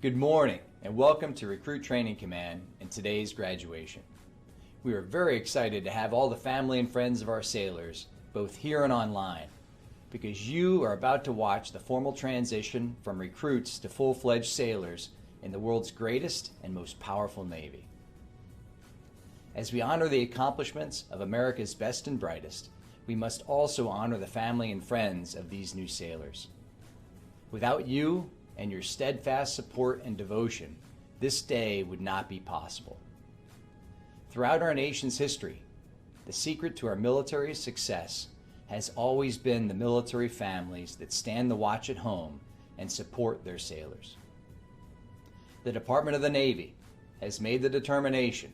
Good morning and welcome to Recruit Training Command and today's graduation. We are very excited to have all the family and friends of our sailors, both here and online, because you are about to watch the formal transition from recruits to full-fledged sailors in the world's greatest and most powerful Navy. As we honor the accomplishments of America's best and brightest, we must also honor the family and friends of these new sailors. Without you and your steadfast support and devotion, this day would not be possible. Throughout our nation's history, the secret to our military's success has always been the military families that stand the watch at home and support their sailors. The Department of the Navy has made the determination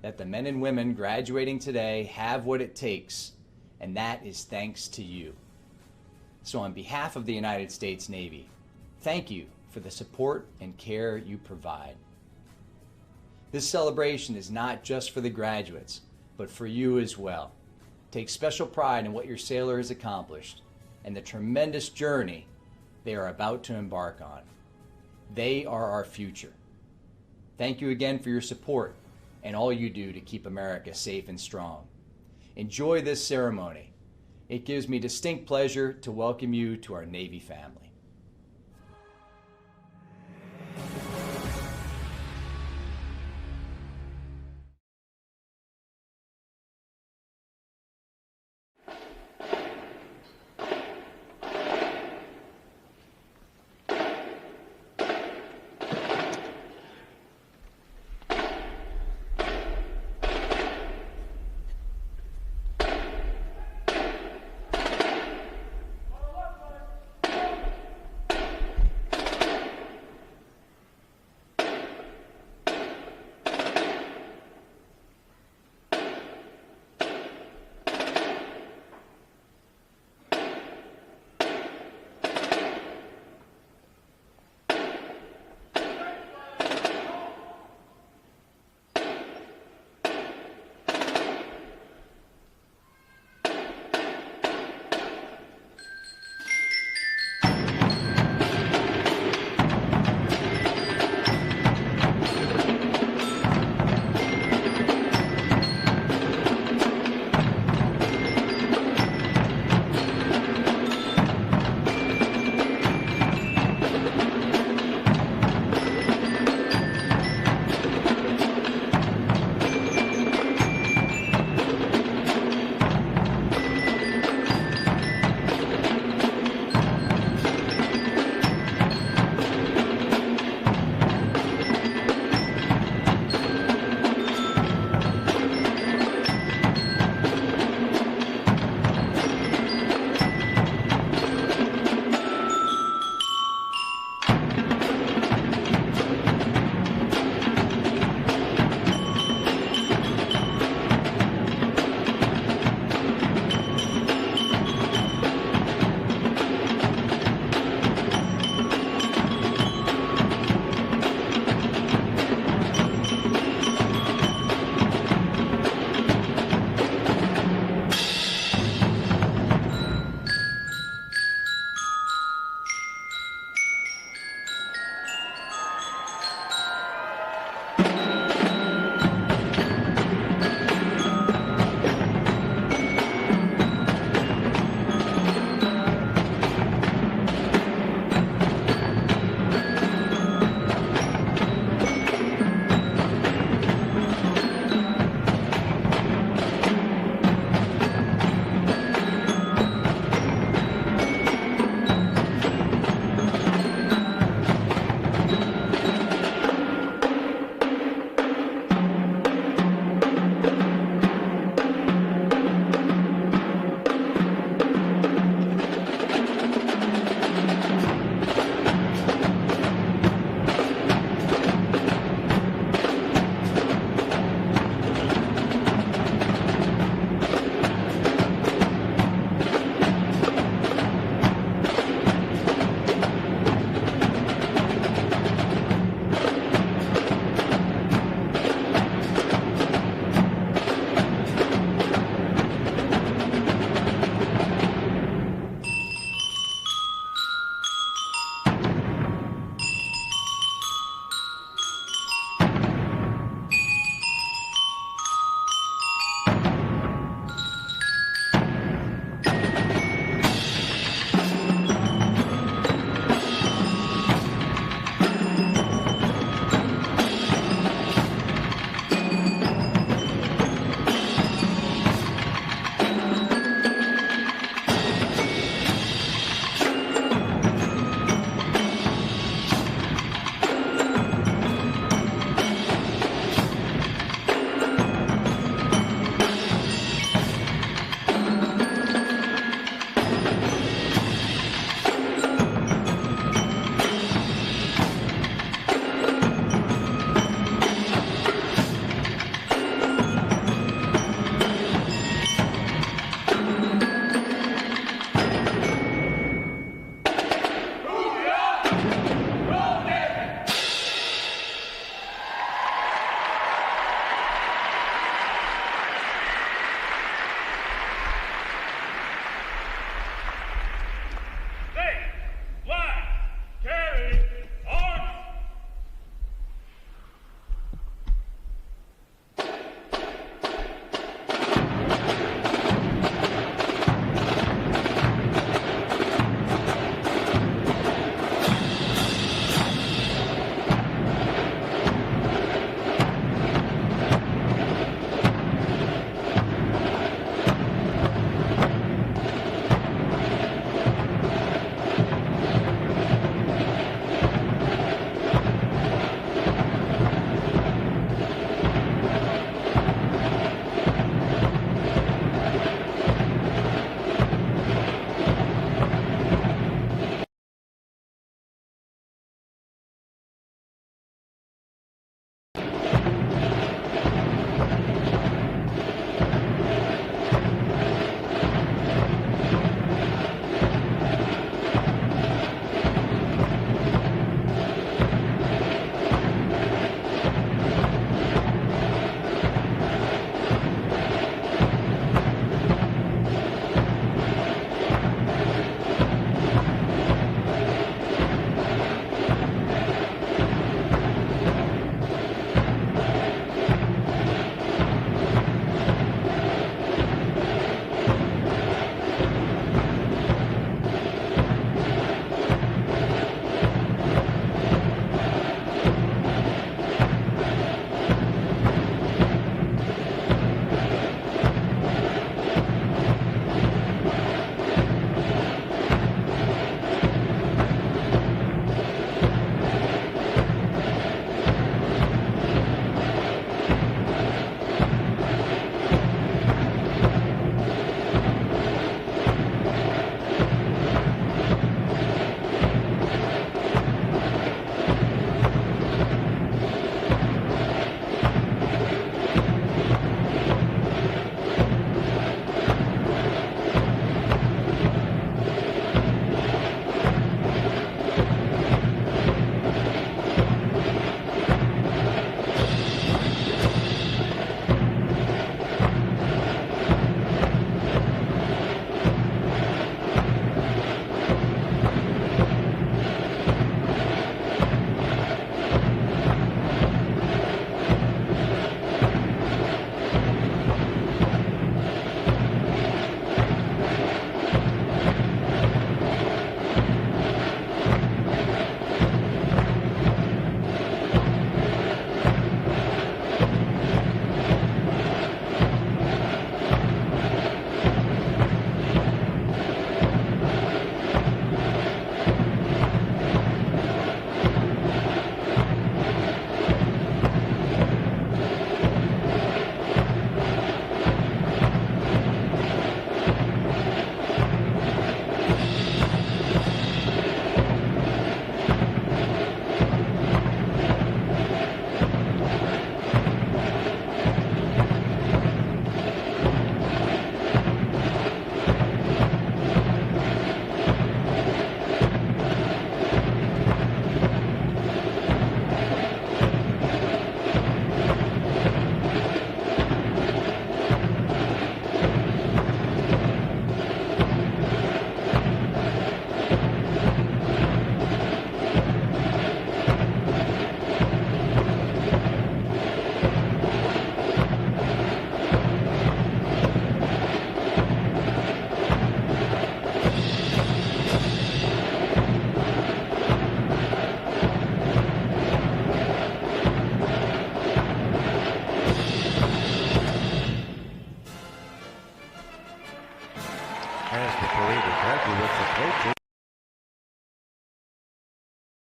that the men and women graduating today have what it takes, and that is thanks to you. So on behalf of the United States Navy, thank you for the support and care you provide. This celebration is not just for the graduates, but for you as well. Take special pride in what your sailor has accomplished and the tremendous journey they are about to embark on. They are our future. Thank you again for your support and all you do to keep America safe and strong. Enjoy this ceremony. It gives me distinct pleasure to welcome you to our Navy family.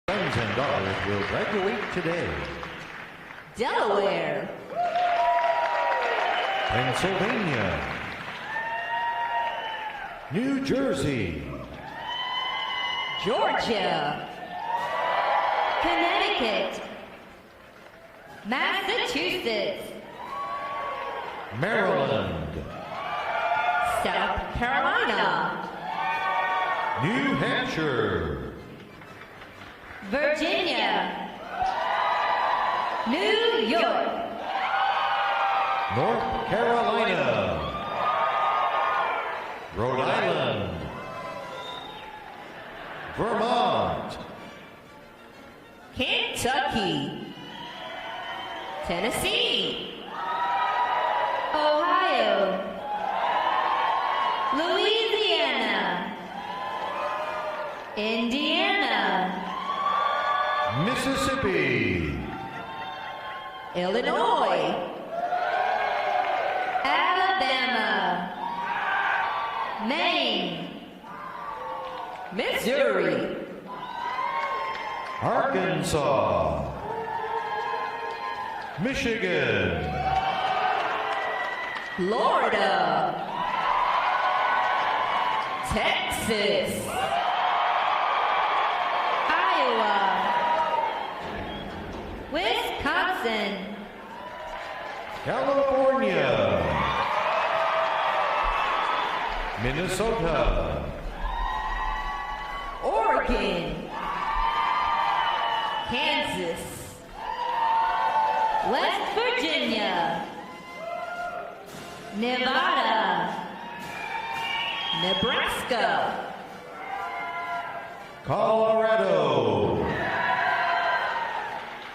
Sons and daughters will graduate today. Delaware, Pennsylvania, New Jersey, Georgia, Connecticut, Massachusetts, Maryland, South Carolina, New Hampshire, Virginia, New York, North Carolina, Rhode Island, Vermont, Kentucky, Tennessee, Ohio, Louisiana, Indiana, Mississippi, Illinois, Alabama, Maine, Missouri, Arkansas, Michigan, Florida, Texas, Iowa, Wisconsin, California, Minnesota, Oregon, Kansas, West Virginia, Nevada, Nebraska, Colorado,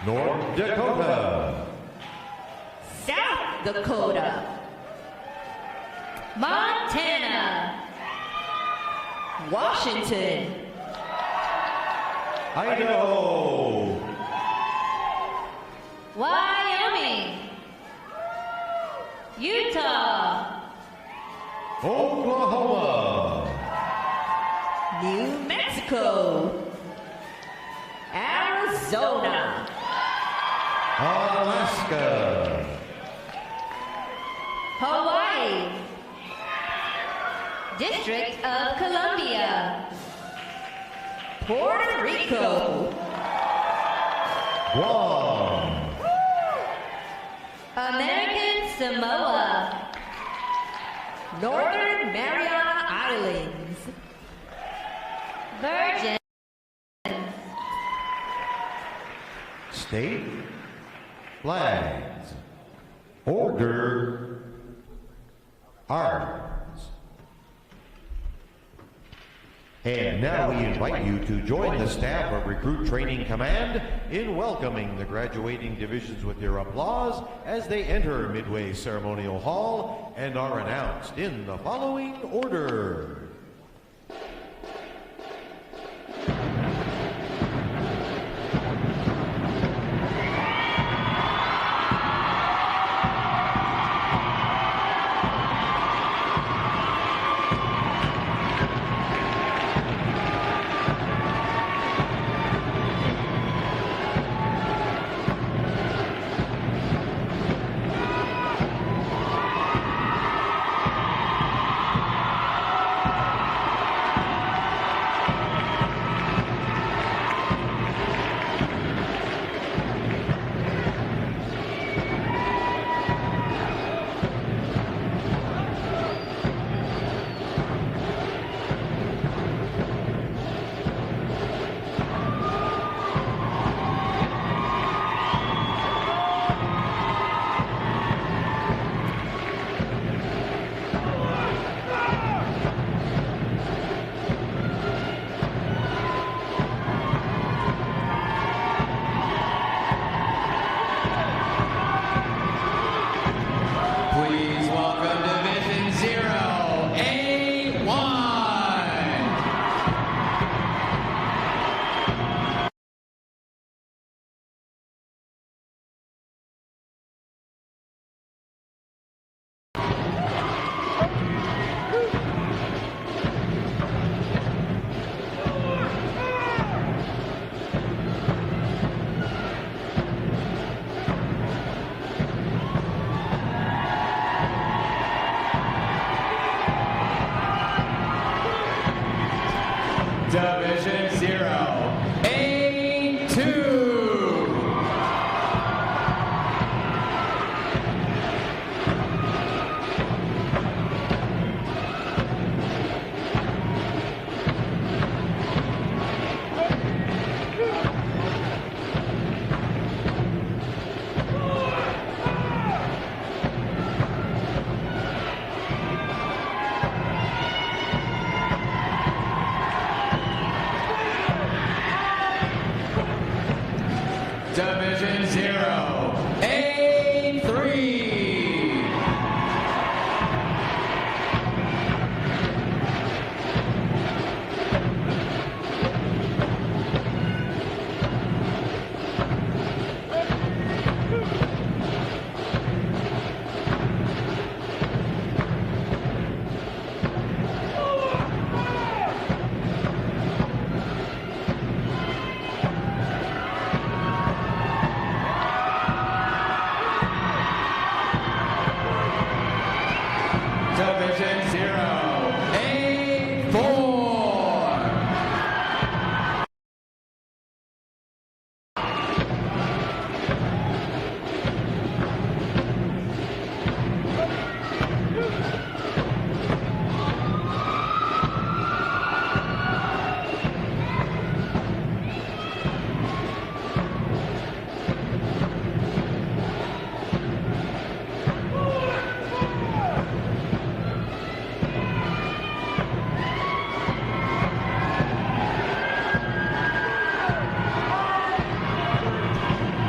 North Dakota, South Dakota, Montana, Washington, Idaho, Wyoming, Utah, Oklahoma, New Mexico, Arizona, Alaska, Hawaii, District of Columbia, Puerto Rico, Guam, American Samoa, Northern Mariana Islands, Virgin, state flags, order, arms. And now we invite you to join the staff of Recruit Training Command in welcoming the graduating divisions with your applause as they enter Midway Ceremonial Hall and are announced in the following order. Division 0, A3. Division 0, A4.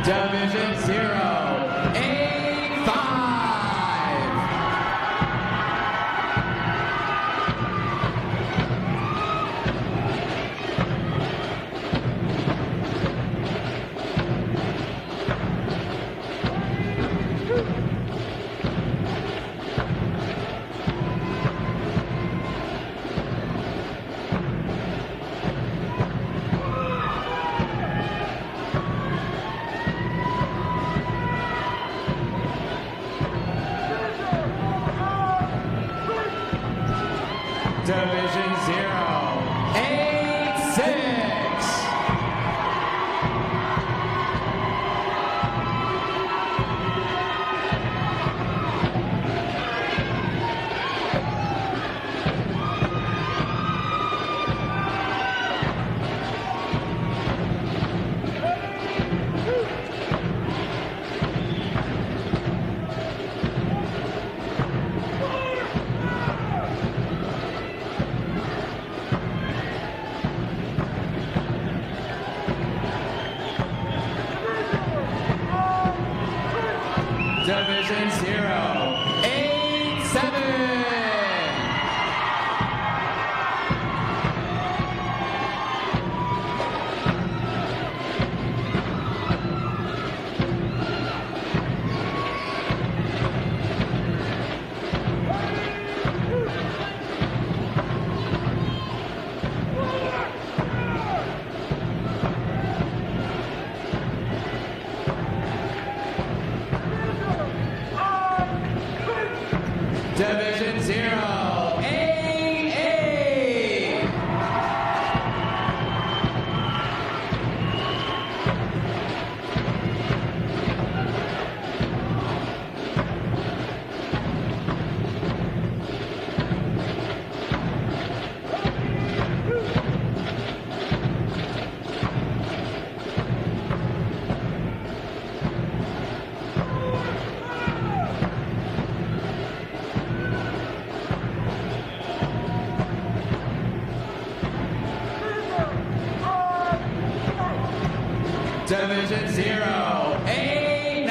Division 0, A5. Division 0, A6. Division 0, A7. Division 0, A8. Division 0, A9.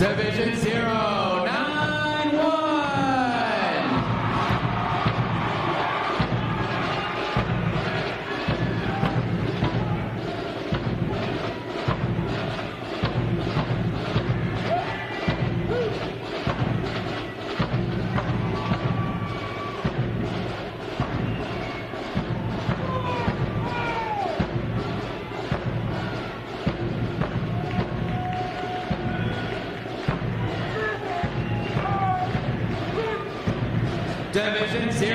Division 091. Division 092.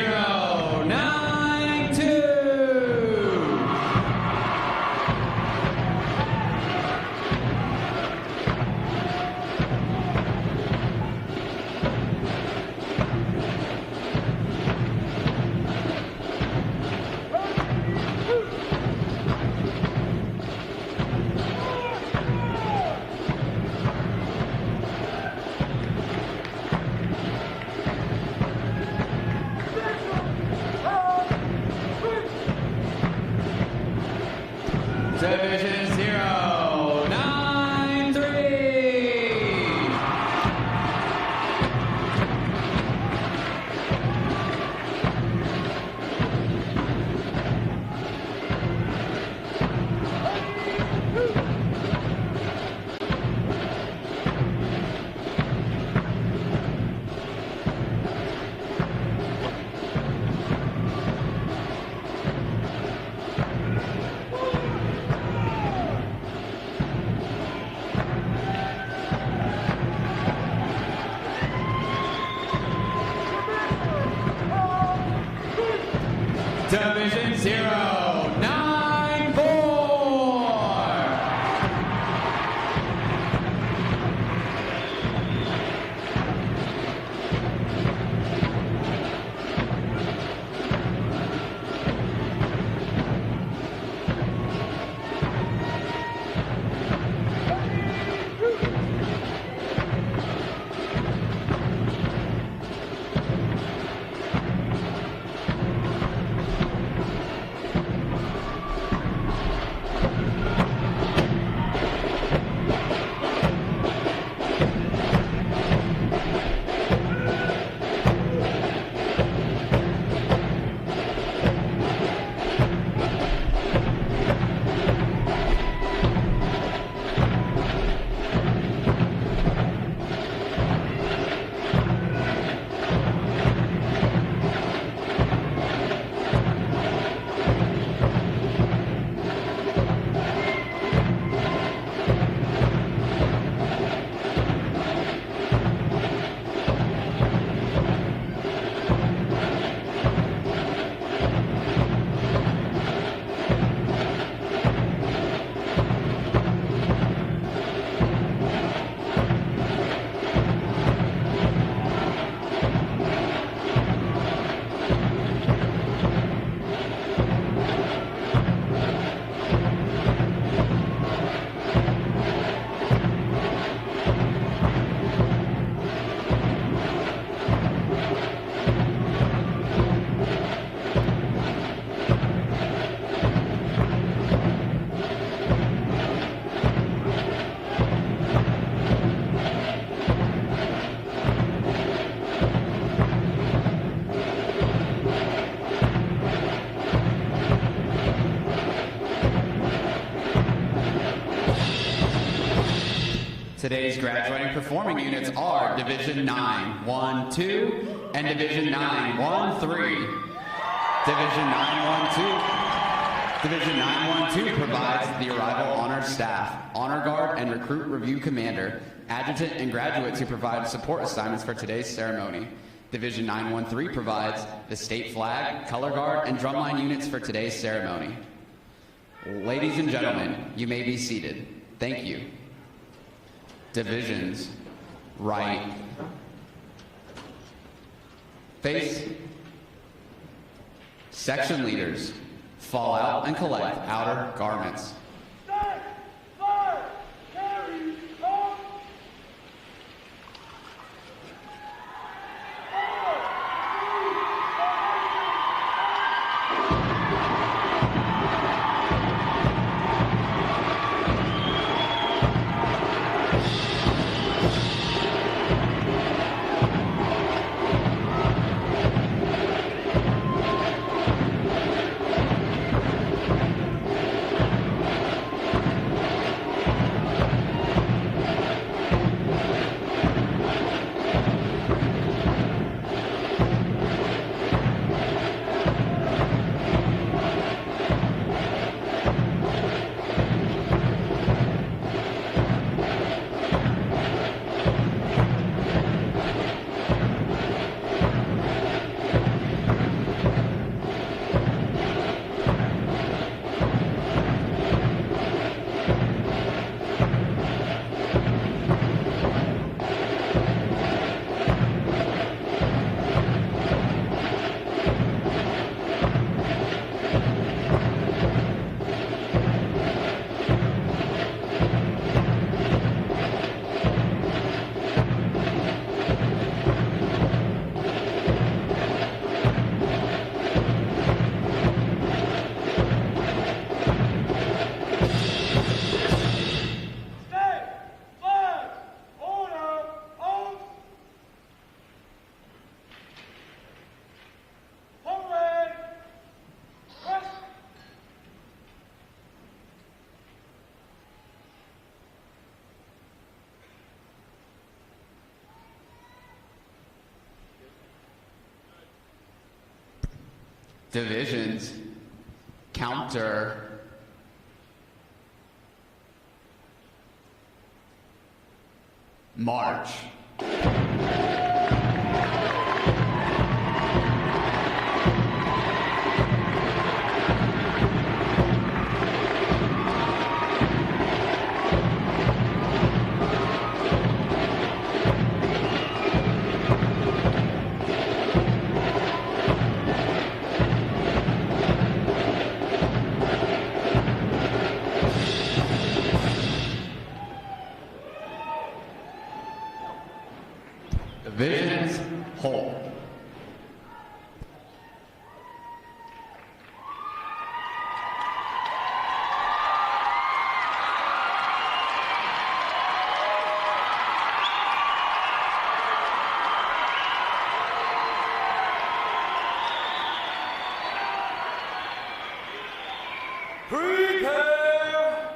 Division 093. Division 094. Today's graduating performing units are Division 912 and Division 913. Division 912. Division 912 provides the arrival honor staff, honor guard, and recruit review commander, adjutant, and graduates who provide support assignments for today's ceremony. Division 913 provides the state flag, color guard, and drumline units for today's ceremony. Ladies and gentlemen, you may be seated. Thank you. Divisions, right. Face. Section leaders, fall out and collect outer garments. Divisions, counter, march. Divisions, hold. Prepare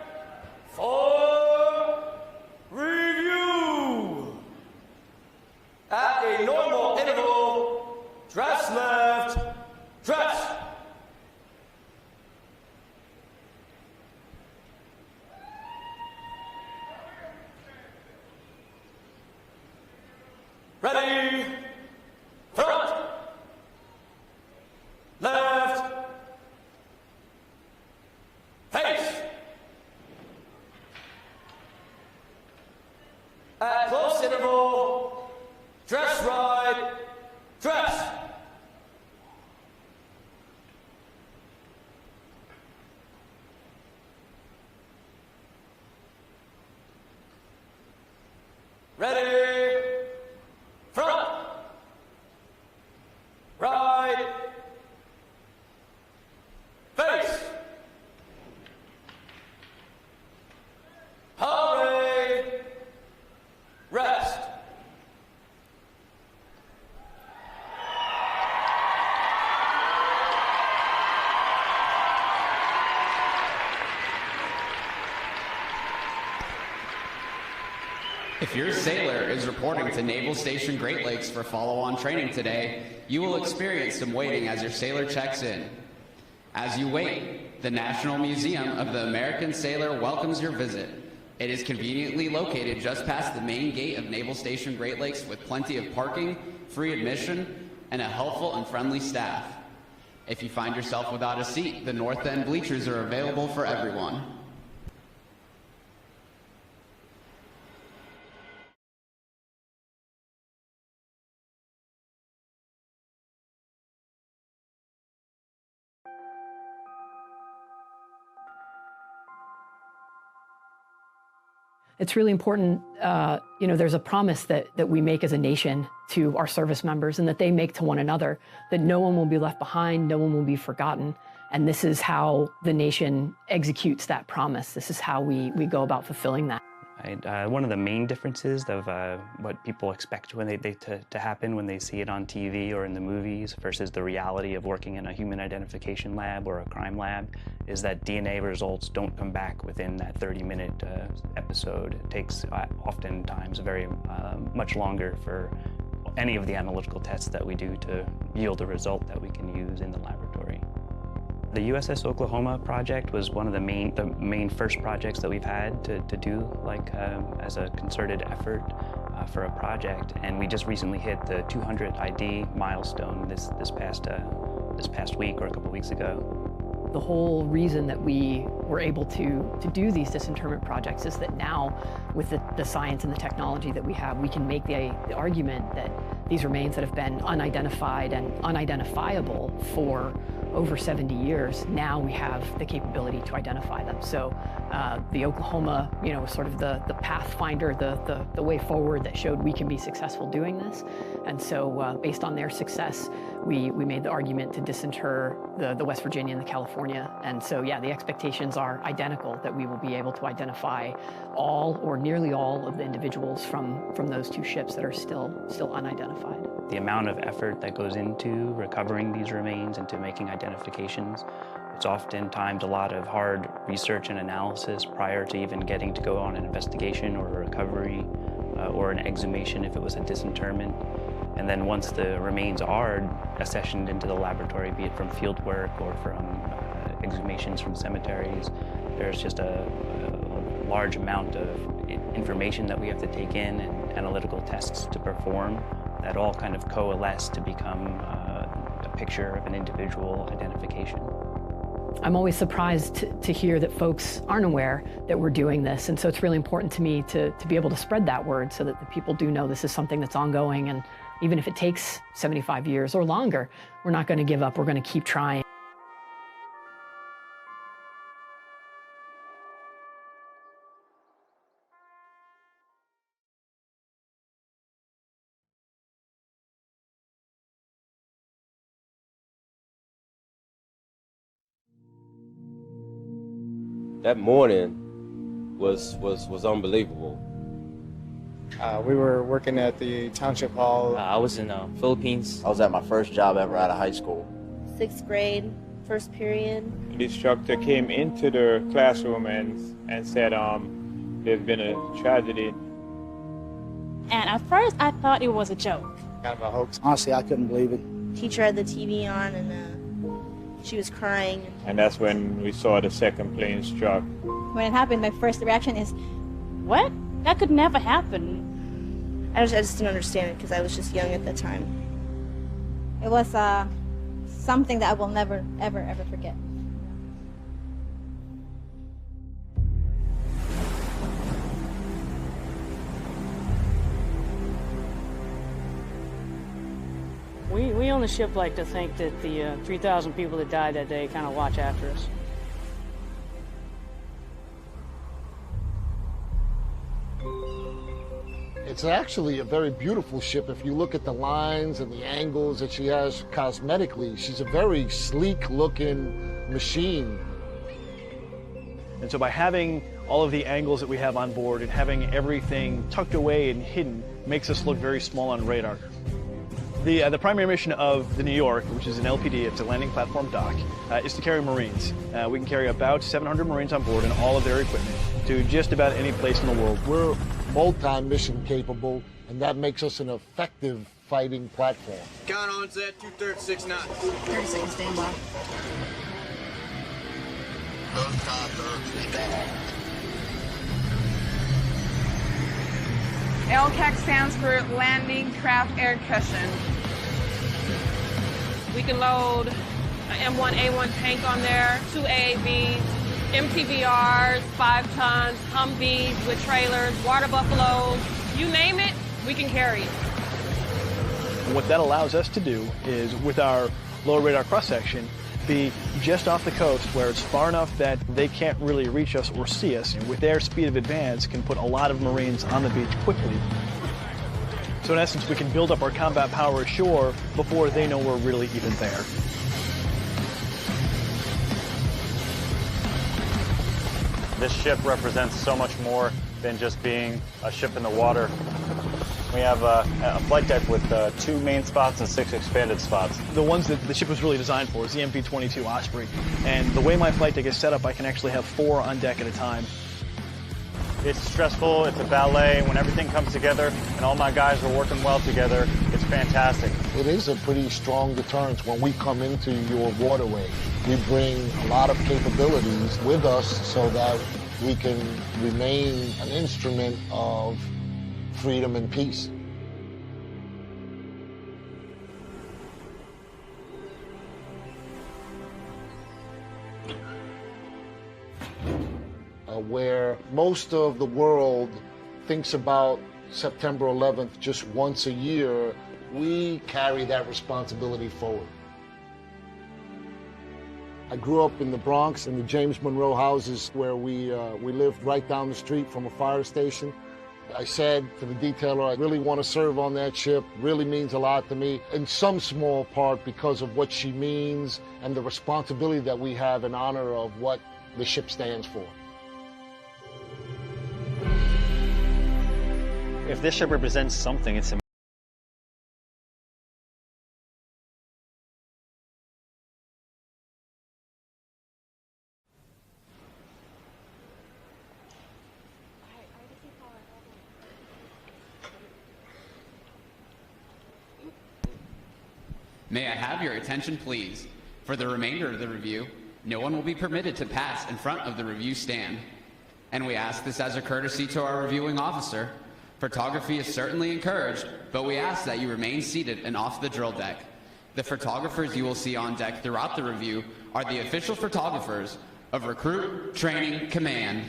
for review. At a normal interval, dress left, dress. Ready, front, left, face. At close interval, dress right, dress. Ready, front, right, face. Hurry, rest. If your sailor is reporting to Naval Station Great Lakes for follow-on training today, you will experience some waiting as your sailor checks in. As you wait, the National Museum of the American Sailor welcomes your visit. It is conveniently located just past the main gate of Naval Station Great Lakes with plenty of parking, free admission, and a helpful and friendly staff. If you find yourself without a seat, the North End bleachers are available for everyone. It's really important, there's a promise that we make as a nation to our service members and that they make to one another, that no one will be left behind, no one will be forgotten. And this is how the nation executes that promise. This is how we go about fulfilling that. One of the main differences of what people expect when to happen when they see it on TV or in the movies versus the reality of working in a human identification lab or a crime lab is that DNA results don't come back within that 30-minute episode. It takes oftentimes very much longer for any of the analytical tests that we do to yield a result that we can use in the laboratory. The USS Oklahoma project was one of the main first projects that we've had to do as a concerted effort for a project, and we just recently hit the 200 ID milestone this past week or a couple weeks ago. The whole reason that we were able to do these disinterment projects is that now, with the science and the technology that we have, we can make the argument that these remains that have been unidentified and unidentifiable for over 70 years, now we have the capability to identify them. So the Oklahoma, was sort of the pathfinder, the way forward that showed we can be successful doing this. And so based on their success, we made the argument to disinter the West Virginia and the California. And so, yeah, the expectations are identical that we will be able to identify all or nearly all of the individuals from those two ships that are still unidentified. The amount of effort that goes into recovering these remains and to making identifications, it's oftentimes a lot of hard research and analysis prior to even getting to go on an investigation or a recovery or an exhumation if it was a disinterment. And then once the remains are accessioned into the laboratory, be it from field work or from exhumations from cemeteries, there's just a large amount of information that we have to take in and analytical tests to perform that all kind of coalesce to become a picture of an individual identification. I'm always surprised to hear that folks aren't aware that we're doing this, and so it's really important to me to be able to spread that word so that the people do know this is something that's ongoing, and even if it takes 75 years or longer, we're not going to give up, we're going to keep trying. That morning was unbelievable. We were working at the township hall. I was in Philippines. I was at my first job ever out of high school. 6th grade, first period. The instructor came into the classroom and said, there's been a tragedy. And at first I thought it was a joke. Kind of a hoax. Honestly, I couldn't believe it. Teacher had the TV on and she was crying. And that's when we saw the second plane struck. When it happened, my first reaction is, what? That could never happen. I just didn't understand it because I was just young at the time. It was something that I will never, ever, ever forget. We on the ship like to think that the 3,000 people that died that day kind of watch after us. It's actually a very beautiful ship. If you look at the lines and the angles that she has cosmetically, she's a very sleek-looking machine. And so by having all of the angles that we have on board and having everything tucked away and hidden makes us look very small on radar. The primary mission of the New York, which is an LPD, it's a landing platform dock, is to carry Marines. We can carry about 700 Marines on board and all of their equipment to just about any place in the world. We're multi-mission capable, and that makes us an effective fighting platform. Count on set, 236 knots. 30 seconds, standby. LCAC stands for Landing Craft Air Cushion. We can load an M1A1 tank on there, 2 AAVs, MTVRs, 5 tons, Humvees with trailers, water buffaloes, you name it, we can carry it. And what that allows us to do is, with our lower radar cross-section, be just off the coast where it's far enough that they can't really reach us or see us. And with their speed of advance, can put a lot of Marines on the beach quickly. So in essence, we can build up our combat power ashore before they know we're really even there. This ship represents so much more than just being a ship in the water. We have a flight deck with 2 main spots and 6 expanded spots. The ones that the ship was really designed for is the MP-22 Osprey. And the way my flight deck is set up, I can actually have 4 on deck at a time. It's stressful, it's a ballet. When everything comes together and all my guys are working well together, it's fantastic. It is a pretty strong deterrence when we come into your waterway. We bring a lot of capabilities with us so that we can remain an instrument of freedom and peace. Where most of the world thinks about September 11th just once a year, we carry that responsibility forward. I grew up in the Bronx in the James Monroe houses where we lived right down the street from a fire station. I said to the detailer, I really want to serve on that ship. Really means a lot to me, in some small part because of what she means and the responsibility that we have in honor of what the ship stands for. If this ship represents something, it's May I have your attention, please? For the remainder of the review, no one will be permitted to pass in front of the review stand. And we ask this as a courtesy to our reviewing officer. Photography is certainly encouraged, but we ask that you remain seated and off the drill deck. The photographers you will see on deck throughout the review are the official photographers of Recruit Training Command.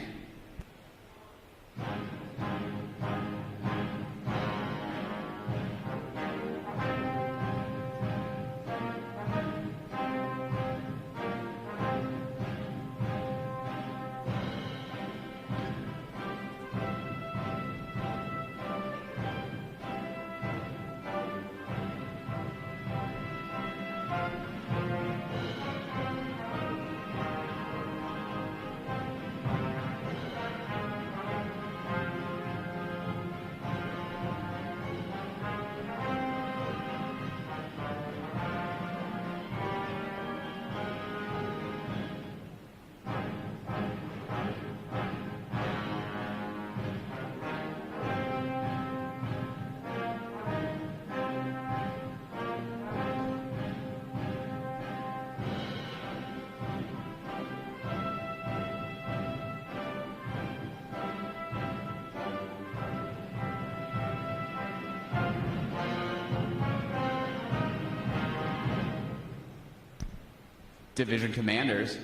Division commanders,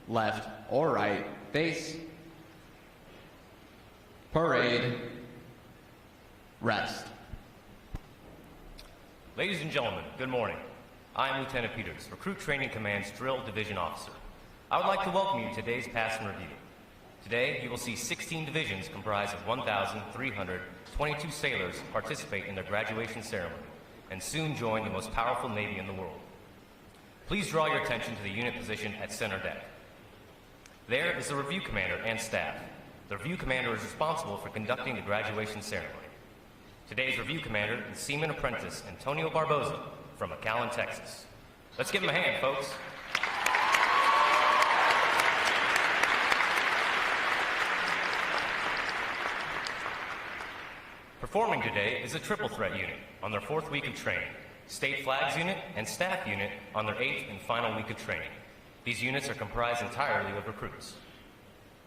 left or right, base, parade, rest. Ladies and gentlemen, good morning. I'm Lieutenant Peters, Recruit Training Command's Drill Division Officer. I would like to welcome you to today's pass and review. Today, you will see 16 divisions comprised of 1,322 sailors participate in their graduation ceremony and soon join the most powerful Navy in the world. Please draw your attention to the unit position at center deck. There is the review commander and staff. The review commander is responsible for conducting the graduation ceremony. Today's review commander is Seaman Apprentice Antonio Barboza from McAllen, Texas. Let's give him a hand, folks. Performing today is a triple threat unit on their 4th week of training. State Flags Unit and Staff Unit on their 8th and final week of training. These units are comprised entirely of recruits.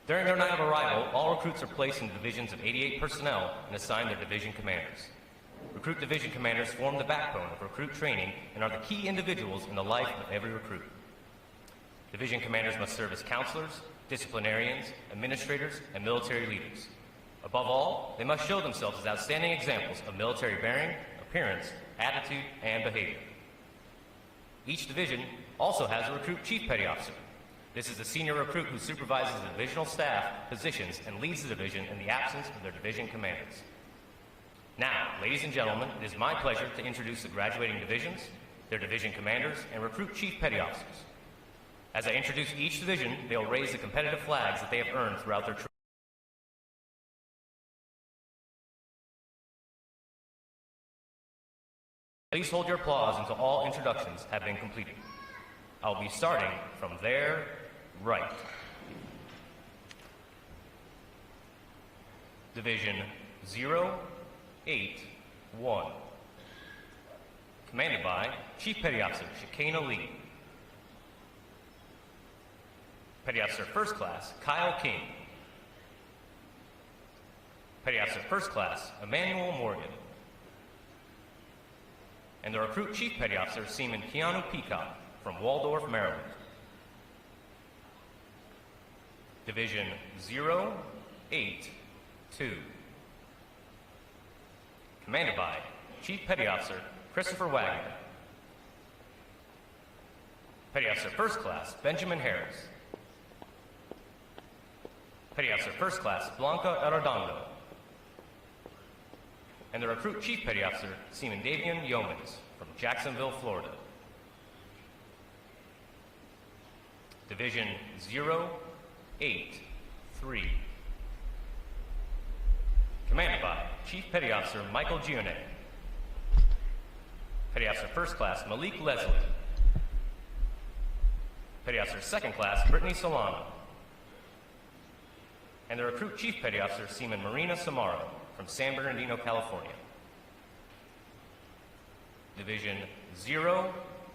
During their night of arrival, all recruits are placed in divisions of 88 personnel and assigned their division commanders. Recruit division commanders form the backbone of recruit training and are the key individuals in the life of every recruit. Division commanders must serve as counselors, disciplinarians, administrators, and military leaders. Above all, they must show themselves as outstanding examples of military bearing, appearance, attitude, and behavior. Each division also has a recruit chief petty officer. This is the senior recruit who supervises the divisional staff positions and leads the division in the absence of their division commanders. Now, ladies and gentlemen, it is my pleasure to introduce the graduating divisions, their division commanders, and recruit chief petty officers. As I introduce each division, they will raise the competitive flags that they have earned throughout their training. Please hold your applause until all introductions have been completed. I'll be starting from their right. Division 081. Commanded by Chief Petty Officer Shekinah Lee. Petty Officer First Class Kyle King. Petty Officer First Class Emmanuel Morgan. And the Recruit Chief Petty Officer, Seaman Keanu Peacock from Waldorf, Maryland. Division 082. Commanded by Chief Petty Officer Christopher Wagner. Petty Officer First Class Benjamin Harris. Petty Officer First Class Blanca Arredondo. And the Recruit Chief Petty Officer, Seaman Davian Yeomans from Jacksonville, Florida. Division 083. Commanded by Chief Petty Officer Michael Gionet. Petty Officer First Class Malik Leslie. Petty Officer Second Class Brittany Solano. And the Recruit Chief Petty Officer, Seaman Marina Samaro from San Bernardino, California. Division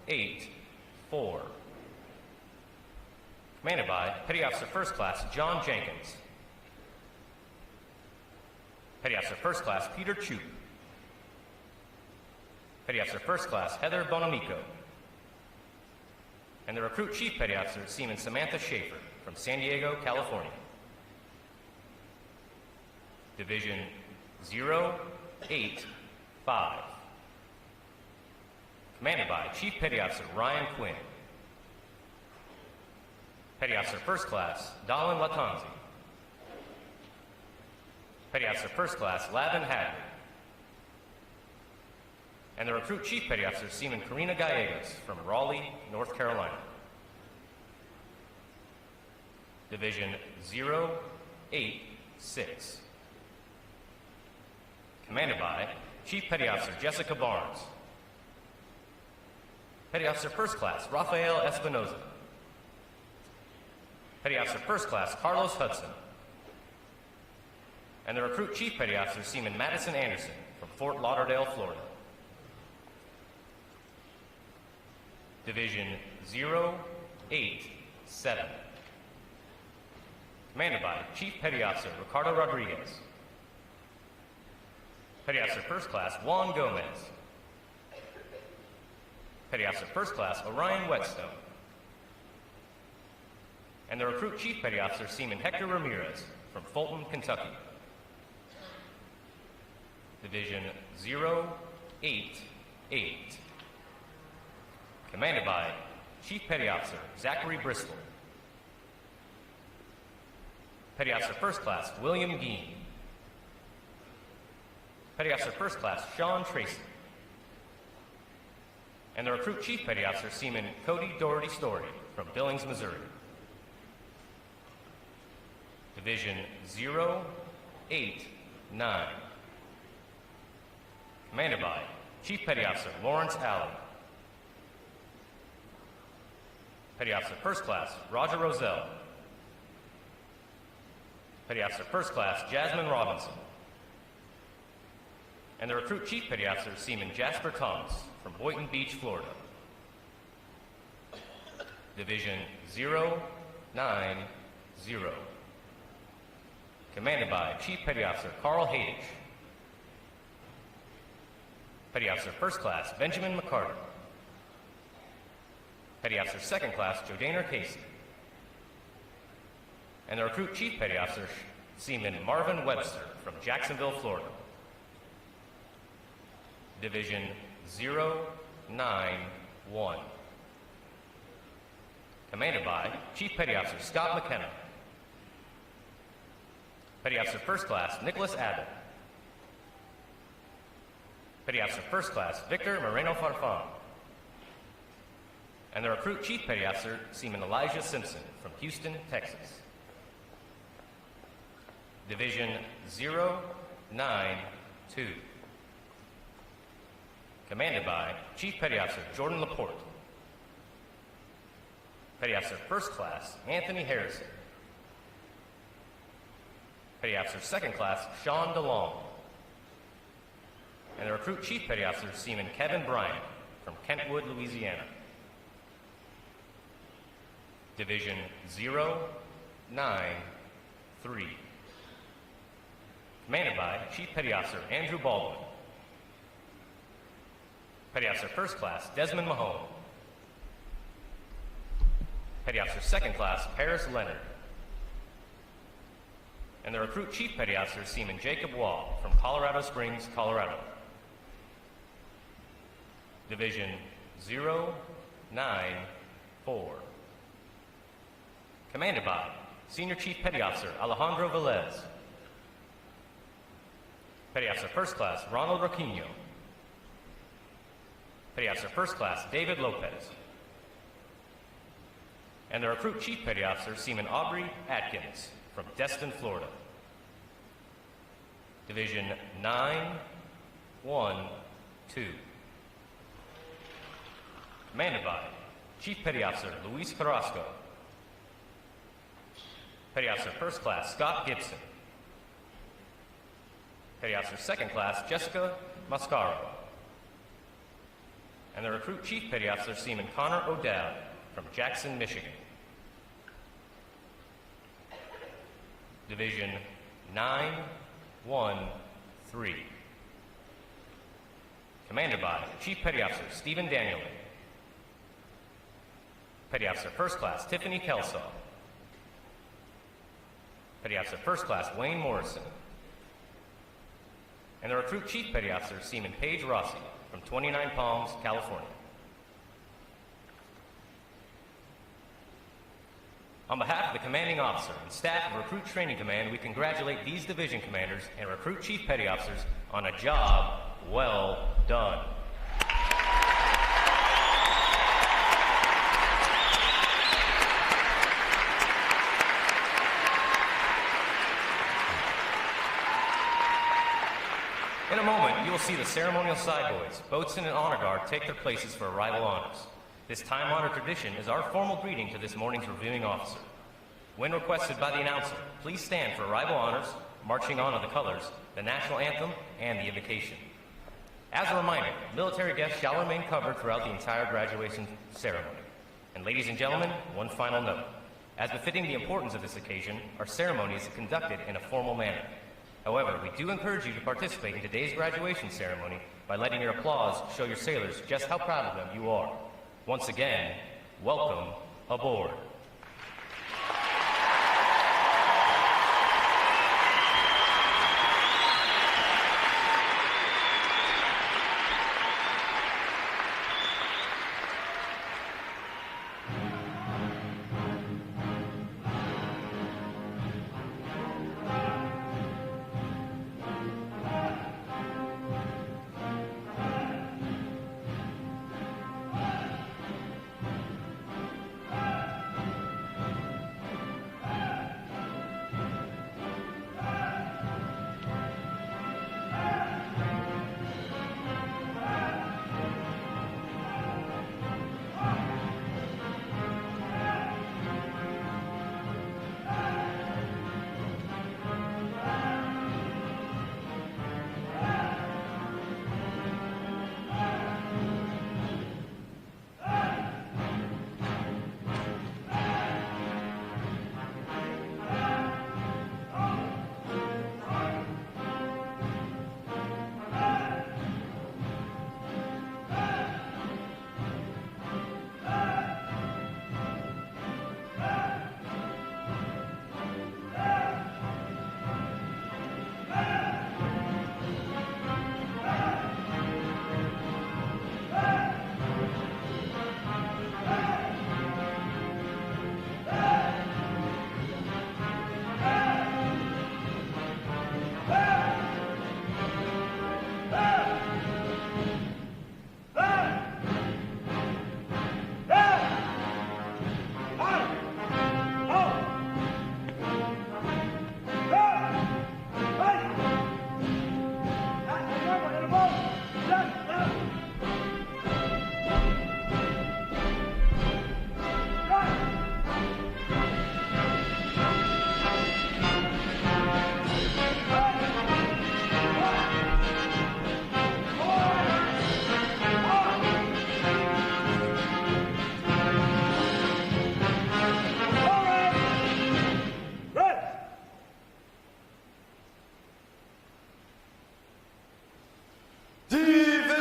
084. Commanded by Petty Officer First Class John Jenkins. Petty Officer First Class Peter Choop. Petty Officer First Class Heather Bonamico. And the Recruit Chief Petty Officer Seaman Samantha Schaefer from San Diego, California. Division 085. Commanded by Chief Petty Officer Ryan Quinn. Petty Officer First Class Dalin Latanzi. Petty Officer First Class Lavin Hadley. And the Recruit Chief Petty Officer Seaman Karina Gallegos from Raleigh, North Carolina. Division 086. Commanded by Chief Petty Officer Jessica Barnes. Petty Officer First Class Rafael Espinoza. Petty Officer First Class Carlos Hudson. And the Recruit Chief Petty Officer Seaman Madison Anderson from Fort Lauderdale, Florida. Division 087. Commanded by Chief Petty Officer Ricardo Rodriguez. Petty Officer First Class Juan Gomez. Petty Officer First Class Orion Whetstone. And the Recruit Chief Petty Officer Seaman Hector Ramirez from Fulton, Kentucky. Division 088. Commanded by Chief Petty Officer Zachary Bristol. Petty Officer First Class William Gein. Petty Officer First Class Sean Tracy. And the Recruit Chief Petty Officer Seaman Cody Doherty Story from Billings, Missouri. Division 089. Commanded by Chief Petty Officer Lawrence Alley. Petty Officer First Class Roger Roselle. Petty Officer First Class Jasmine Robinson. And the Recruit Chief Petty Officer Seaman Jasper Thomas from Boynton Beach, Florida. Division 090. Commanded by Chief Petty Officer Carl Hadich. Petty Officer First Class Benjamin McCarter. Petty Officer Second Class Jodaner Casey. And the Recruit Chief Petty Officer Seaman Marvin Webster from Jacksonville, Florida. Division 091. Commanded by Chief Petty Officer Scott McKenna. Petty Officer First Class Nicholas Abbott. Petty Officer First Class Victor Moreno Farfan. And the Recruit Chief Petty Officer Seaman Elijah Simpson from Houston, Texas. Division 092. Commanded by Chief Petty Officer Jordan Laporte. Petty Officer First Class Anthony Harrison. Petty Officer Second Class Sean DeLong. And the Recruit Chief Petty Officer Seaman Kevin Bryant from Kentwood, Louisiana. Division 093. Commanded by Chief Petty Officer Andrew Baldwin. Petty Officer First Class Desmond Mahone. Petty Officer Second Class Paris Leonard. And the Recruit Chief Petty Officer Seaman Jacob Wall from Colorado Springs, Colorado. Division 094. Commanded by Senior Chief Petty Officer Alejandro Velez. Petty Officer First Class Ronald Roquino. Petty Officer First Class David Lopez. And the Recruit Chief Petty Officer Seaman Aubrey Atkins from Destin, Florida. Division 912. Commanded by Chief Petty Officer Luis Carrasco. Petty Officer First Class Scott Gibson. Petty Officer Second Class Jessica Mascaro. and the Recruit Chief Petty Officer Seaman Connor O'Dowd from Jackson, Michigan. Division 913. Commanded by Chief Petty Officer Stephen Danielin. Petty Officer First Class Tiffany Kelsaw. Petty Officer First Class Wayne Morrison. And the Recruit Chief Petty Officer Seaman Paige Rossi from 29 Palms, California. On behalf of the Commanding Officer and staff of Recruit Training Command, we congratulate these division commanders and Recruit Chief Petty Officers on a job well done. In a moment, you will see the ceremonial side boys, boatswain and honor guard, take their places for arrival honors. This time-honored tradition is our formal greeting to this morning's reviewing officer. When requested by the announcer, please stand for arrival honors, marching on of the colors, the national anthem, and the invocation. As a reminder, military guests shall remain covered throughout the entire graduation ceremony. And ladies and gentlemen, one final note. As befitting the importance of this occasion, our ceremony is conducted in a formal manner. However, we do encourage you to participate in today's graduation ceremony by letting your applause show your sailors just how proud of them you are. Once again, welcome aboard.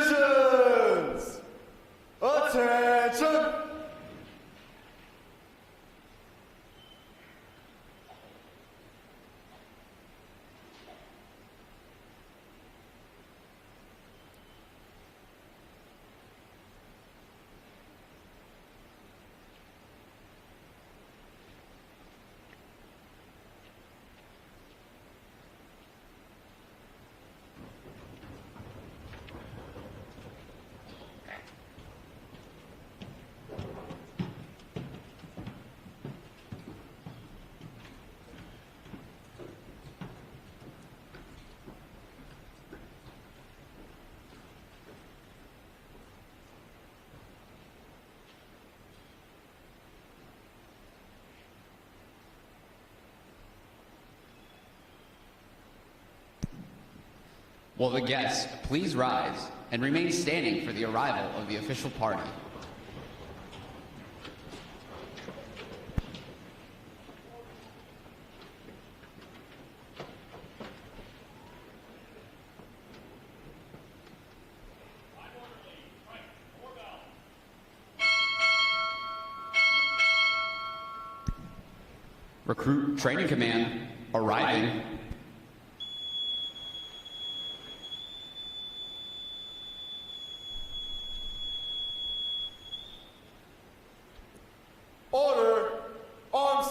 Divisions! Attention! Will the guests please rise and remain standing for the arrival of the official party. Recruit Training Command arriving. Order, arms.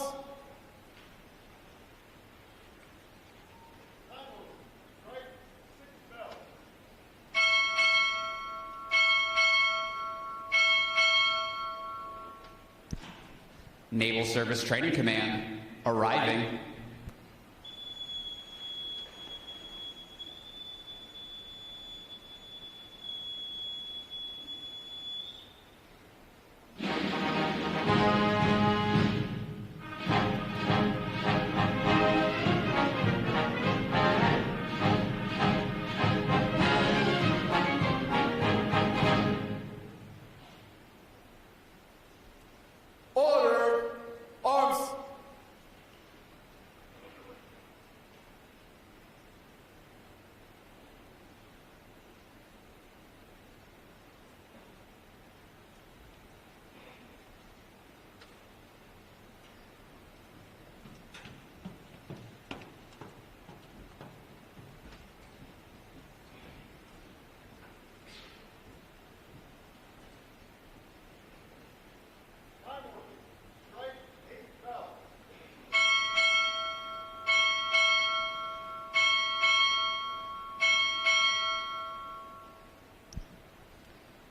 Naval Service Training Command arriving. Order, arms.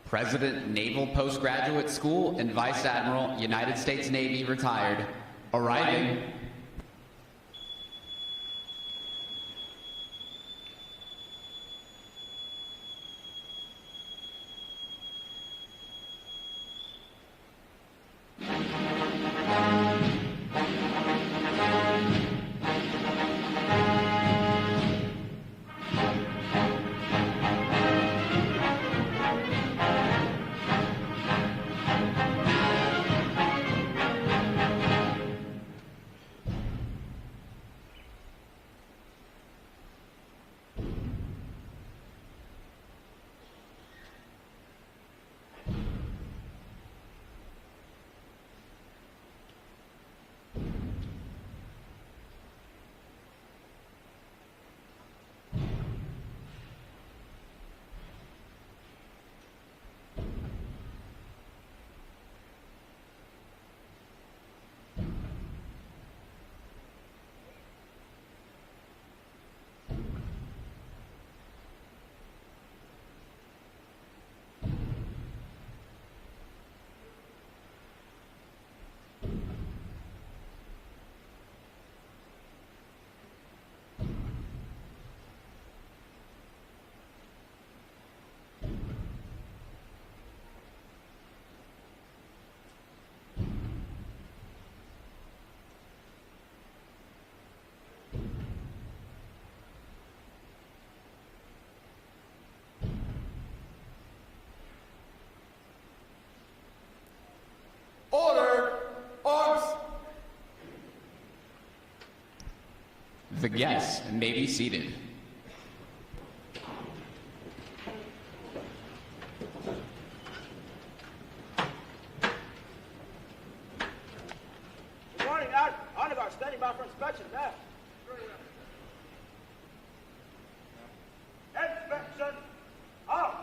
President Naval Postgraduate School and Vice Admiral, United States Navy, retired, arriving. Order, arms. The guests may be seated. Good morning, Honor Guard, standing by for inspection now. Inspection up.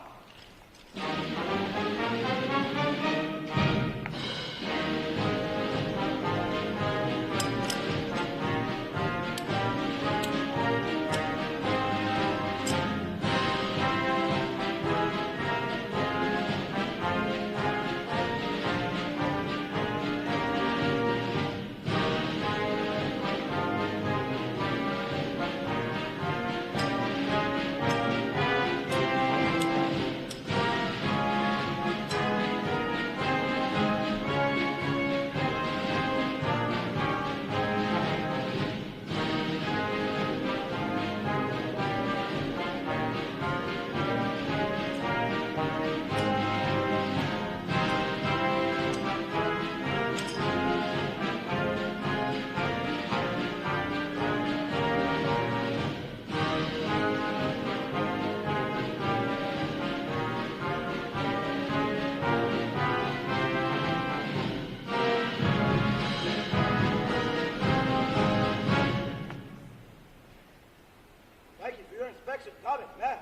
Got it, man.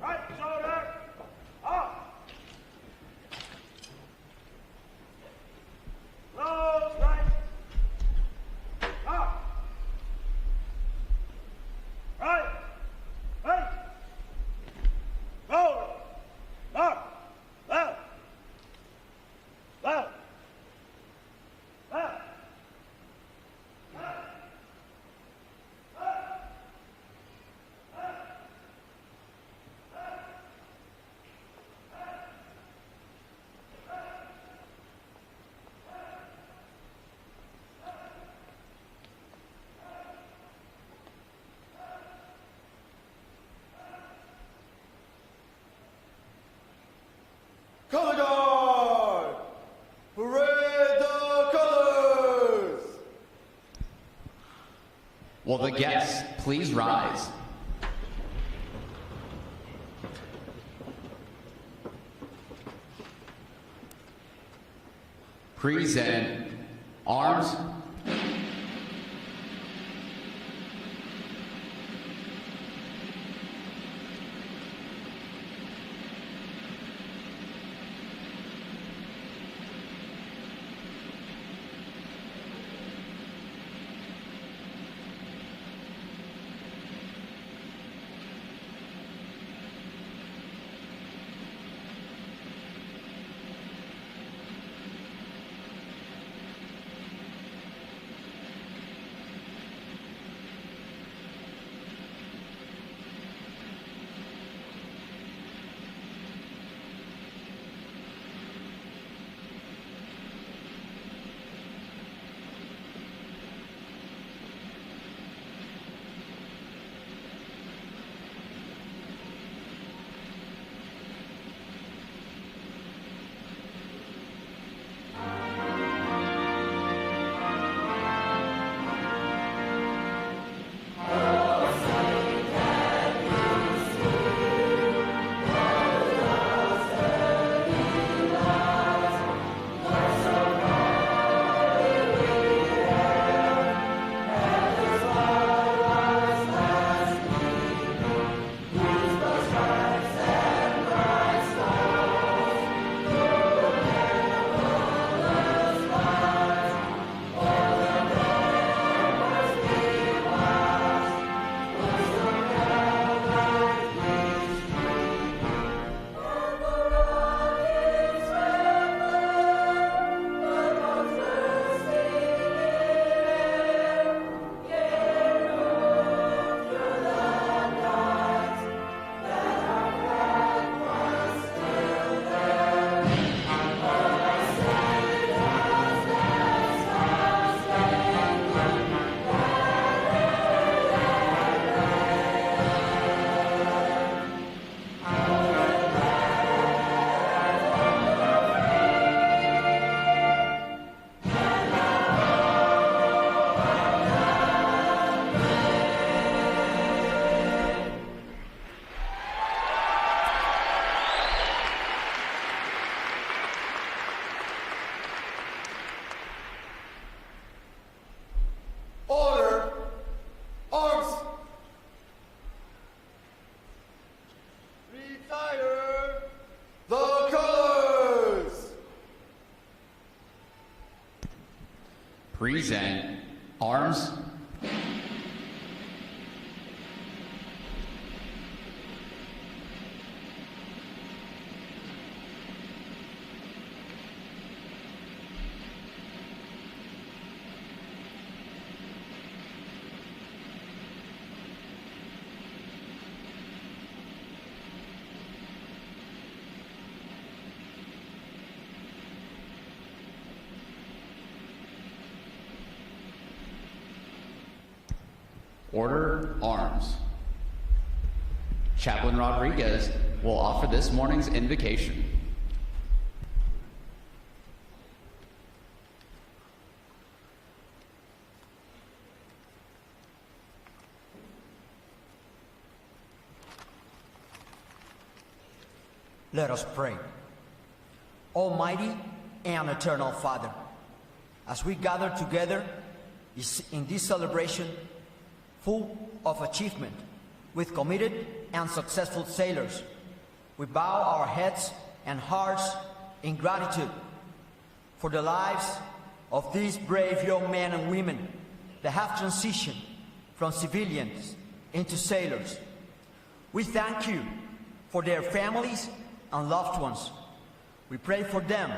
Right shoulder. Up. Close right. Up. Right. Right. Forward. Up. Left. Left. Left. Color guard! Parade the colors! Will the guests please rise? Present arms. Order. Arms. Retire the colors. Present arms. Order arms. Chaplain Rodriguez will offer this morning's invocation. Let us pray. Almighty and eternal Father, as we gather together in this celebration full of achievement with committed and successful sailors, we bow our heads and hearts in gratitude for the lives of these brave young men and women that have transitioned from civilians into sailors. We thank you for their families and loved ones. We pray for them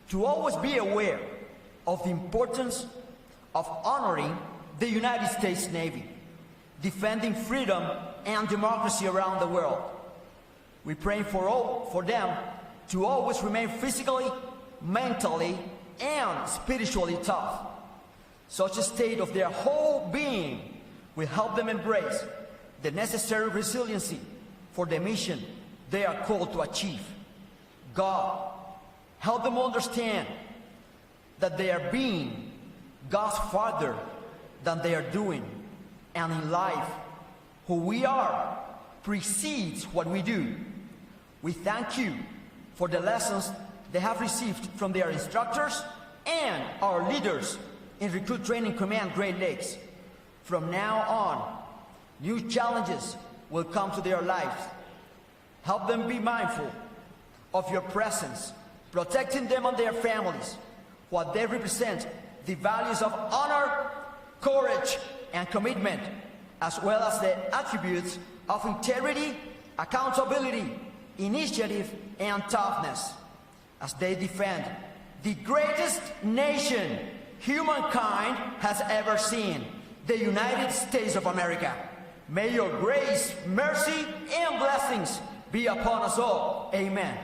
to always be aware of the importance of honoring the United States Navy, defending freedom and democracy around the world. We pray for them to always remain physically, mentally, and spiritually tough. Such a state of their whole being will help them embrace the necessary resiliency for the mission they are called to achieve. God, help them understand that they are being God's farther than they are doing, and in life, who we are precedes what we do. We thank you for the lessons they have received from their instructors and our leaders in Recruit Training Command Great Lakes. From now on, new challenges will come to their lives. Help them be mindful of your presence, protecting them and their families, while they represent the values of honor, courage, and commitment, as well as the attributes of integrity, accountability, initiative, and toughness, as they defend the greatest nation humankind has ever seen, the United States of America. May your grace, mercy, and blessings be upon us all. Amen.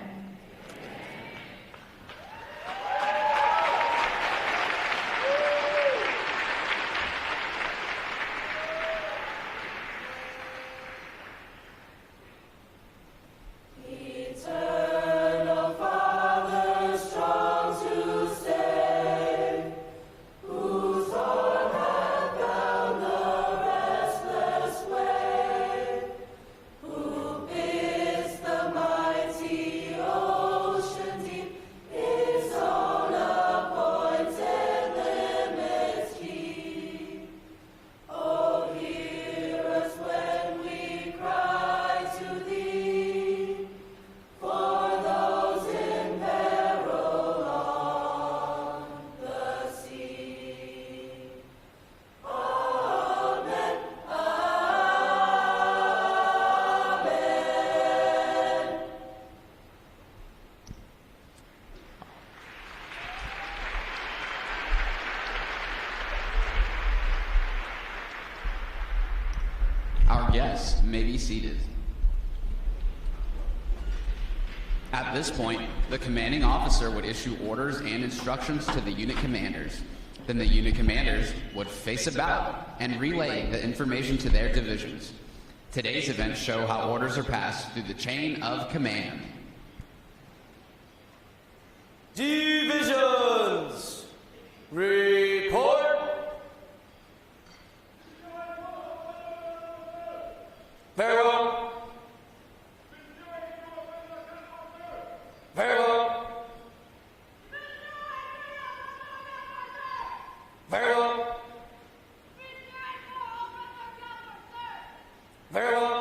Our guests may be seated. At this point, the commanding officer would issue orders and instructions to the unit commanders. Then the unit commanders would face about and relay the information to their divisions. Today's events show how orders are passed through the chain of command. Divisions, report. Very well. Very well. Very well. Very well.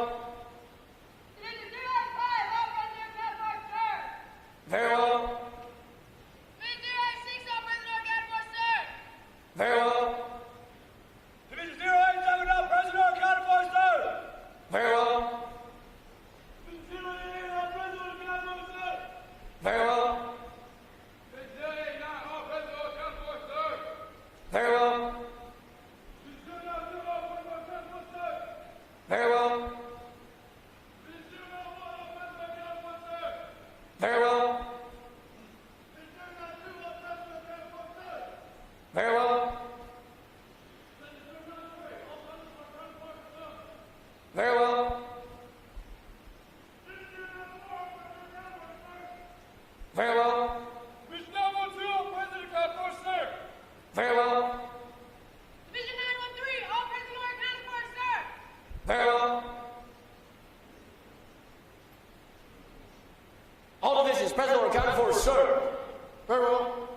President will account for, sir. Very well.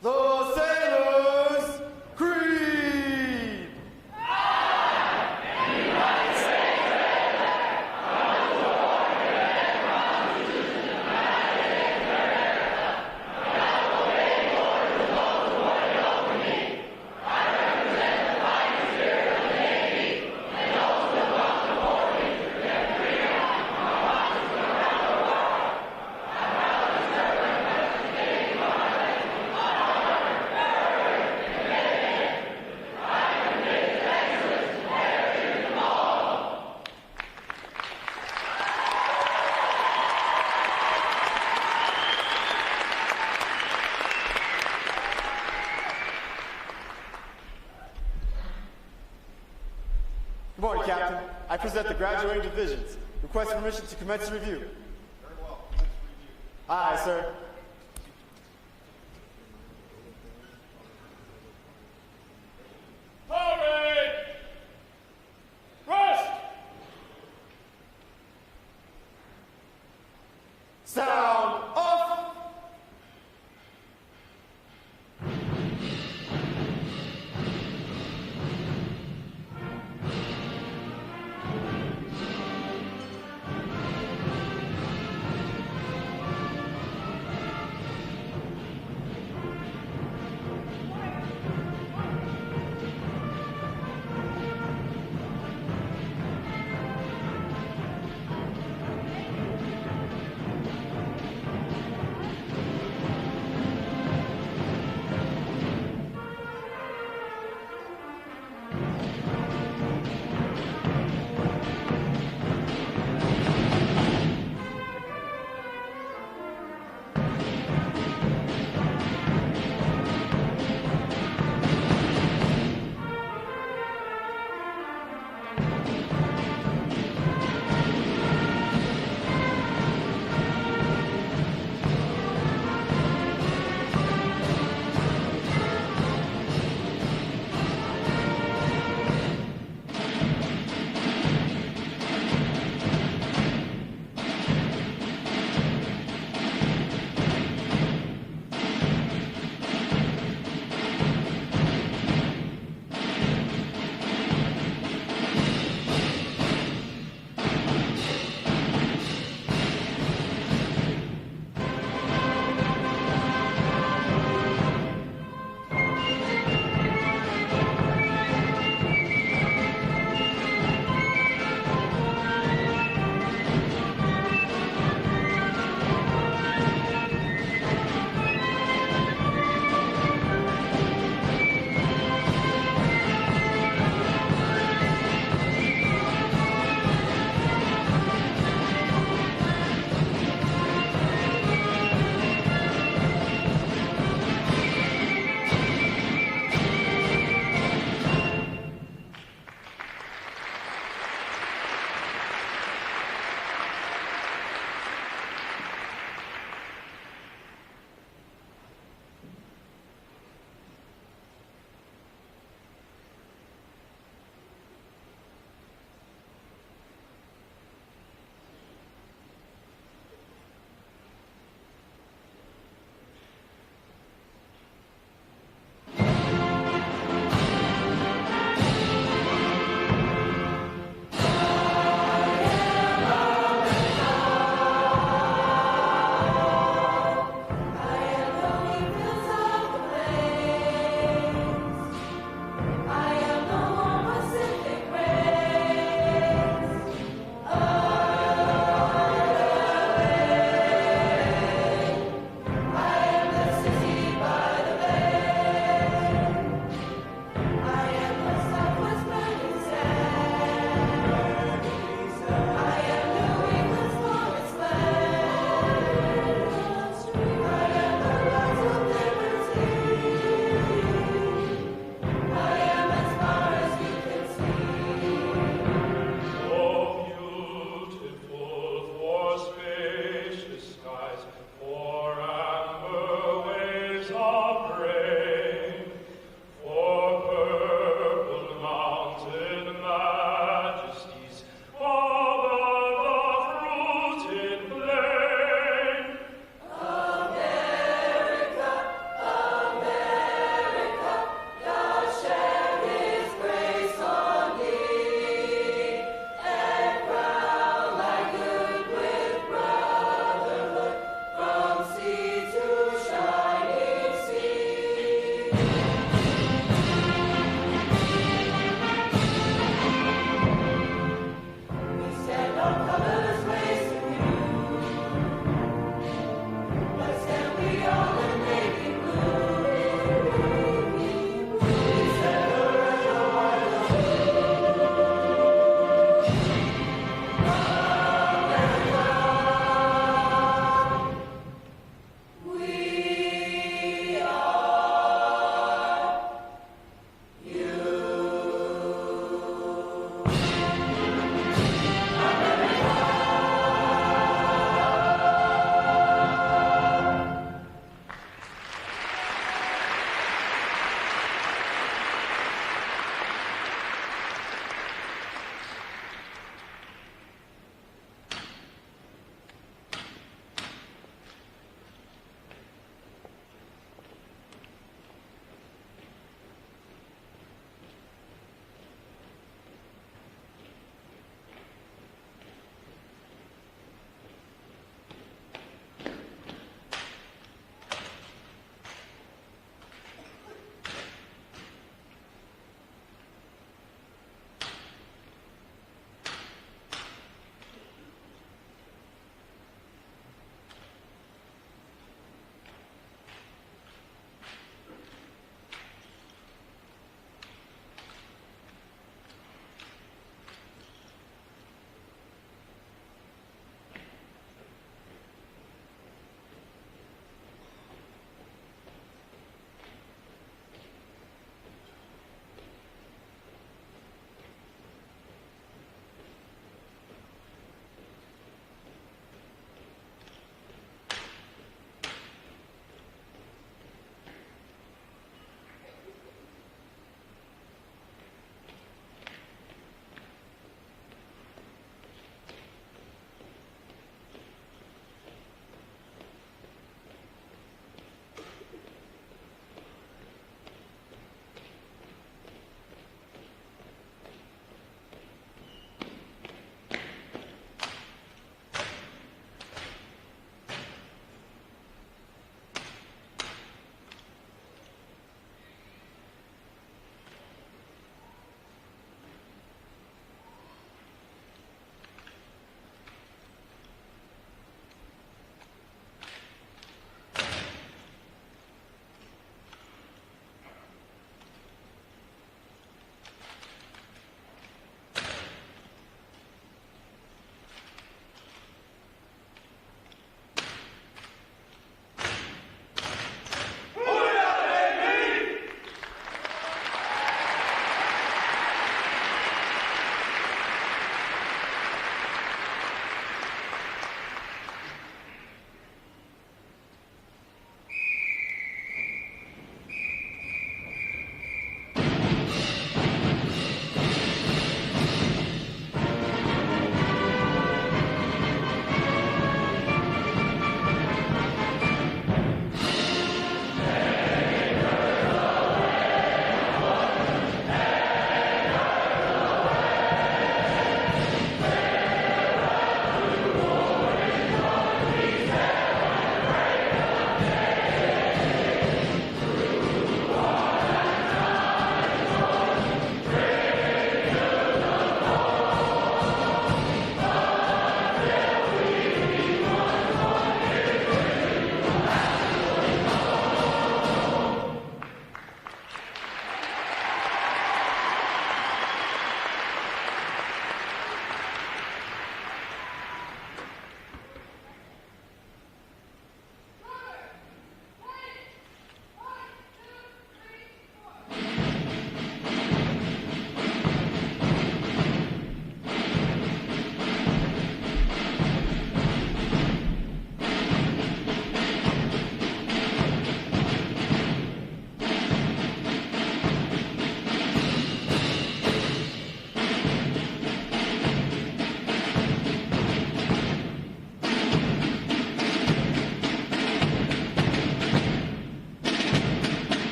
The Sailors Creed! Good morning, Captain. I present the graduating divisions. Request permission to commence review. Very well. Commence review. Aye, sir. Parade! Rest! Sound off!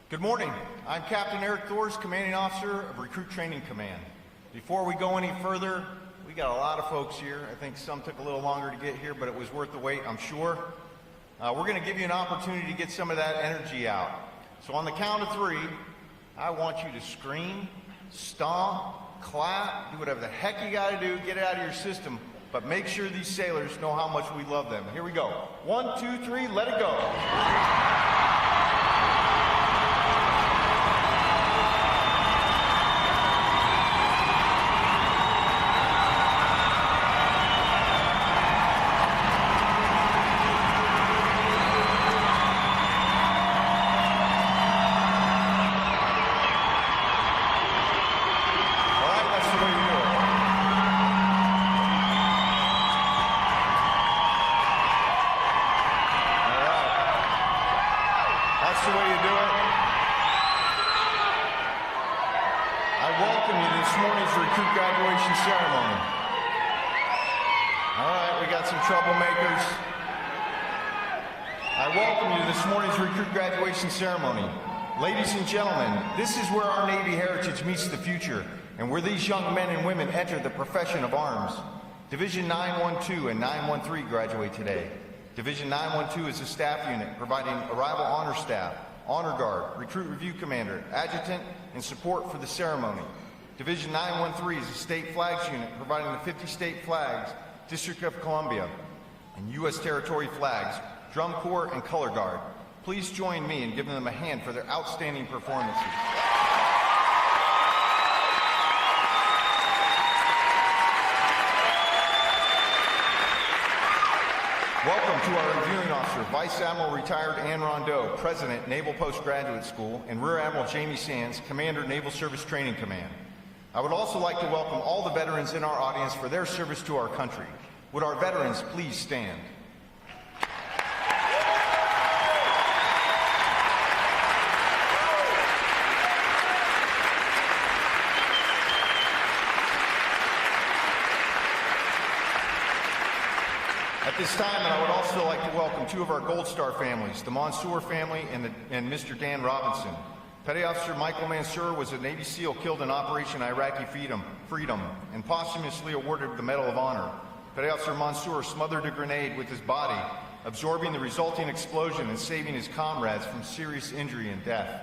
Good morning. I'm Captain Eric Thors, Commanding Officer of Recruit Training Command. Before we go any further, we got a lot of folks here. I think some took a little longer to get here, but it was worth the wait, I'm sure. We're going to give you an opportunity to get some of that energy out. So on the count of 3, I want you to scream, stomp, clap, do whatever the heck you got to do, get it out of your system, but make sure these sailors know how much we love them. Here we go. 1, 2, 3, let it go. Ceremony. Ladies and gentlemen, this is where our Navy heritage meets the future and where these young men and women enter the profession of arms. Division 912 and 913 graduate today. Division 912 is a staff unit providing arrival honor staff, honor guard, recruit review commander, adjutant, and support for the ceremony. Division 913 is a state flags unit providing the 50 state flags, District of Columbia, and U.S. territory flags, drum corps, and color guard. Please join me in giving them a hand for their outstanding performances. Welcome to our reviewing officer, Vice Admiral Retired Anne Rondeau, President, Naval Postgraduate School, and Rear Admiral Jamie Sands, Commander, Naval Service Training Command. I would also like to welcome all the veterans in our audience for their service to our country. Would our veterans please stand? At this time, and I would also like to welcome 2 of our Gold Star families, the Mansour family and Mr. Dan Robinson. Petty Officer Michael Mansour was a Navy SEAL killed in Operation Iraqi Freedom and posthumously awarded the Medal of Honor. Petty Officer Mansour smothered a grenade with his body, absorbing the resulting explosion and saving his comrades from serious injury and death.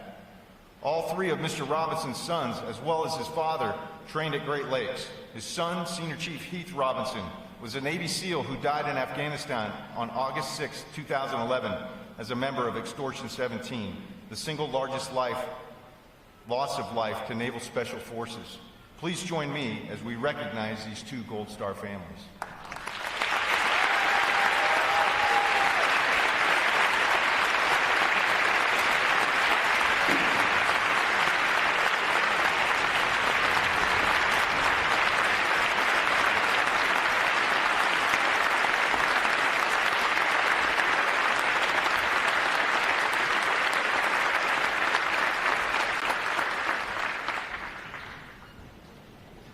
All 3 of Mr. Robinson's sons, as well as his father, trained at Great Lakes. His son, Senior Chief Heath Robinson, was a Navy SEAL who died in Afghanistan on August 6, 2011, as a member of Extortion 17, the single largest loss of life to Naval Special Forces. Please join me as we recognize these 2 Gold Star families.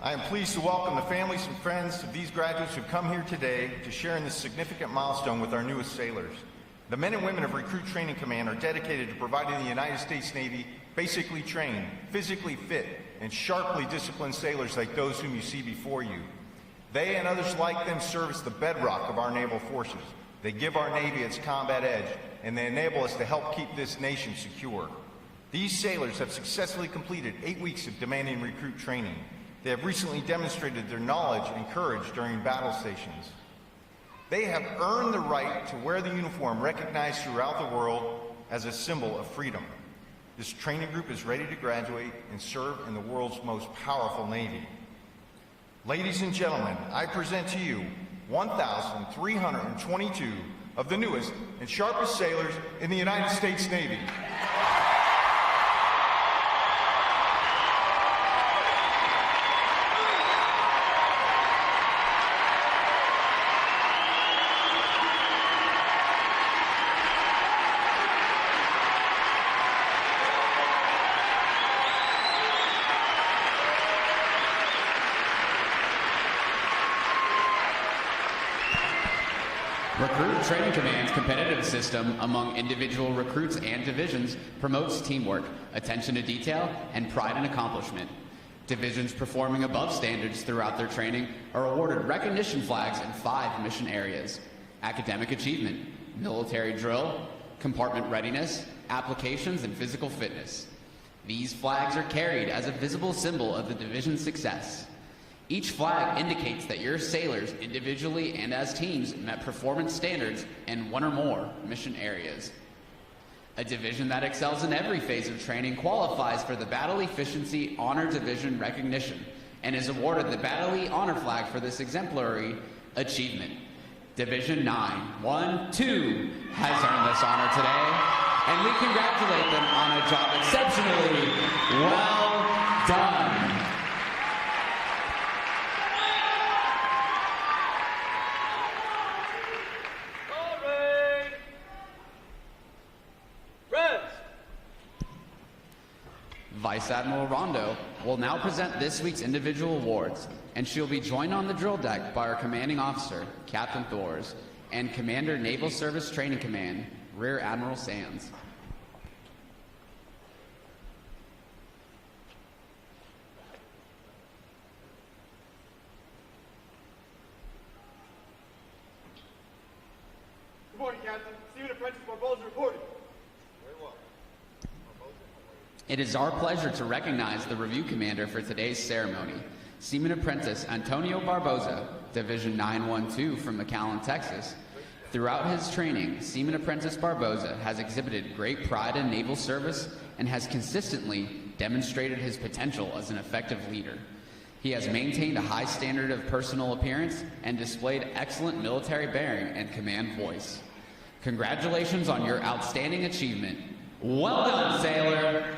I am pleased to welcome the families and friends of these graduates who come here today to share in this significant milestone with our newest sailors. The men and women of Recruit Training Command are dedicated to providing the United States Navy basically trained, physically fit, and sharply disciplined sailors like those whom you see before you. They and others like them serve as the bedrock of our naval forces. They give our Navy its combat edge, and they enable us to help keep this nation secure. These sailors have successfully completed 8 weeks of demanding recruit training. They have recently demonstrated their knowledge and courage during battle stations. They have earned the right to wear the uniform recognized throughout the world as a symbol of freedom. This training group is ready to graduate and serve in the world's most powerful Navy. Ladies and gentlemen, I present to you 1,322 of the newest and sharpest sailors in the United States Navy. Recruit Training Command's competitive system among individual recruits and divisions promotes teamwork, attention to detail, and pride in accomplishment. Divisions performing above standards throughout their training are awarded recognition flags in 5 mission areas: academic achievement, military drill, compartment readiness, applications, and physical fitness. These flags are carried as a visible symbol of the division's success. Each flag indicates that your sailors, individually and as teams, met performance standards in 1 or more mission areas. A division that excels in every phase of training qualifies for the Battle Efficiency Honor Division recognition and is awarded the Battle E Honor Flag for this exemplary achievement. Division 912 has earned this honor today, and we congratulate them on a job exceptionally well done. Vice Admiral Rondo will now present this week's individual awards, and she'll be joined on the drill deck by our commanding officer, Captain Thors, and Commander Naval Service Training Command, Rear Admiral Sands. Good morning, Captain. Stephen Apprentice Barboza reporting. Very well. It is our pleasure to recognize the review commander for today's ceremony, Seaman Apprentice Antonio Barboza, Division 912 from McAllen, Texas. Throughout his training, Seaman Apprentice Barboza has exhibited great pride in naval service and has consistently demonstrated his potential as an effective leader. He has maintained a high standard of personal appearance and displayed excellent military bearing and command voice. Congratulations on your outstanding achievement. Well done, sailor!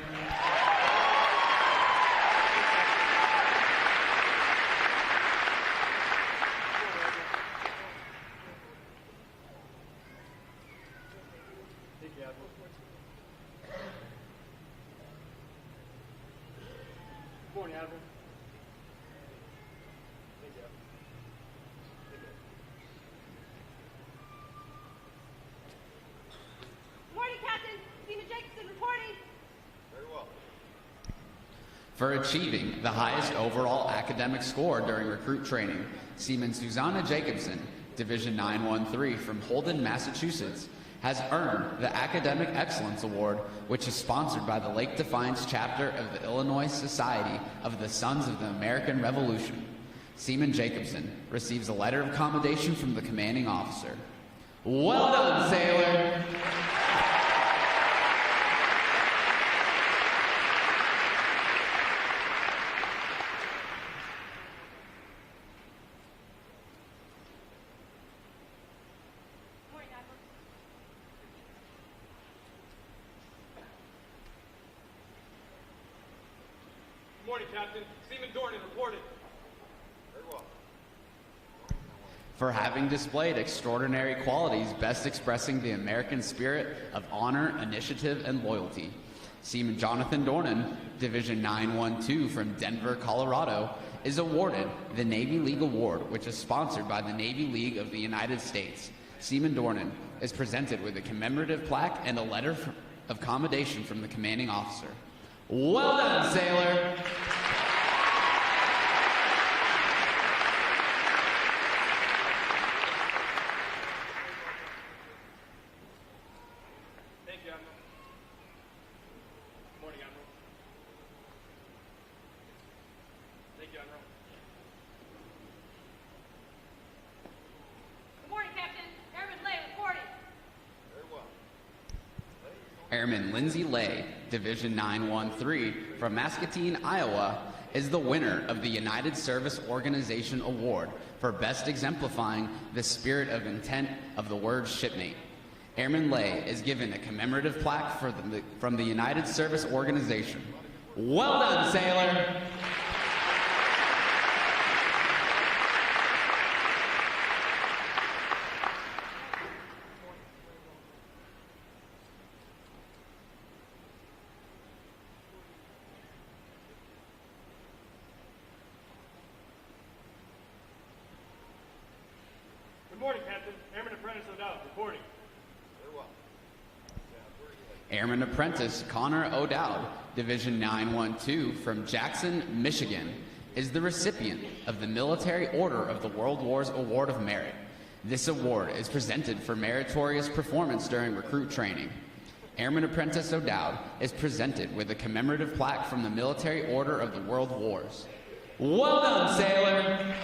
Good morning, Admiral. Good morning, Captain. Stephen Jacobson reporting. Very well. For achieving the highest overall academic score during recruit training, Seaman Susanna Jacobson, Division 913 from Holden, Massachusetts, has earned the Academic Excellence Award, which is sponsored by the Lake Defiance chapter of the Illinois Society of the Sons of the American Revolution. Seaman Jacobson receives a letter of commendation from the commanding officer. Well done, sailor! Good morning, Captain. Stephen Dornan reporting. Very well. For having displayed extraordinary qualities best expressing the American spirit of honor, initiative, and loyalty. Seaman Jonathan Dornan, Division 912 from Denver, Colorado, is awarded the Navy League Award, which is sponsored by the Navy League of the United States. Seaman Dornan is presented with a commemorative plaque and a letter of commendation from the commanding officer. Well done, sailor! Thank you, Admiral. Good morning, Admiral. Thank you, Admiral. Good morning, Captain. Airman Lay reporting. Very well. Airman Lindsay Lay, Division 913 from Muscatine, Iowa, is the winner of the United Service Organization Award for best exemplifying the spirit of intent of the word shipmate. Airman Lay is given a commemorative plaque from the United Service Organization. Well done, sailor! Good morning, Captain. Airman Apprentice O'Dowd, reporting. Very well. Airman Apprentice Connor O'Dowd, Division 912 from Jackson, Michigan, is the recipient of the Military Order of the World Wars Award of Merit. This award is presented for meritorious performance during recruit training. Airman Apprentice O'Dowd is presented with a commemorative plaque from the Military Order of the World Wars. Well done, sailor!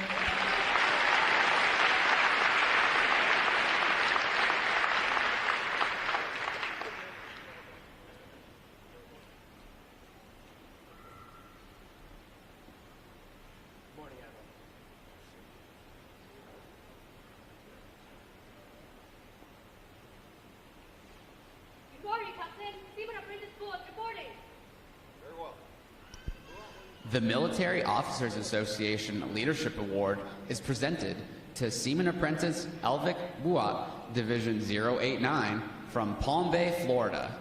The Military Officers Association Leadership Award is presented to Seaman Apprentice Elvic Buat, Division 089 from Palm Bay, Florida,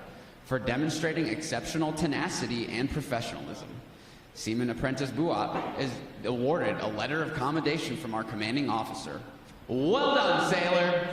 for demonstrating exceptional tenacity and professionalism. Seaman Apprentice Buat is awarded a letter of commendation from our commanding officer. Well done, sailor!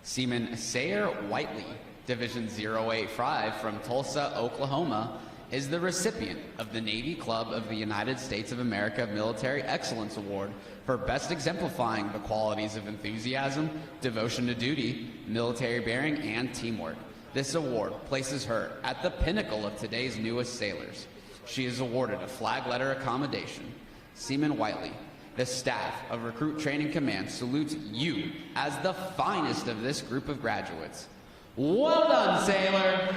Seaman Sayer Whiteley, Division 085 from Tulsa, Oklahoma, is the recipient of the Navy Club of the United States of America Military Excellence Award for best exemplifying the qualities of enthusiasm, devotion to duty, military bearing, and teamwork. This award places her at the pinnacle of today's newest sailors. She is awarded a flag letter of commendation. Seaman Whiteley, the staff of Recruit Training Command salutes you as the finest of this group of graduates. Well done, sailor!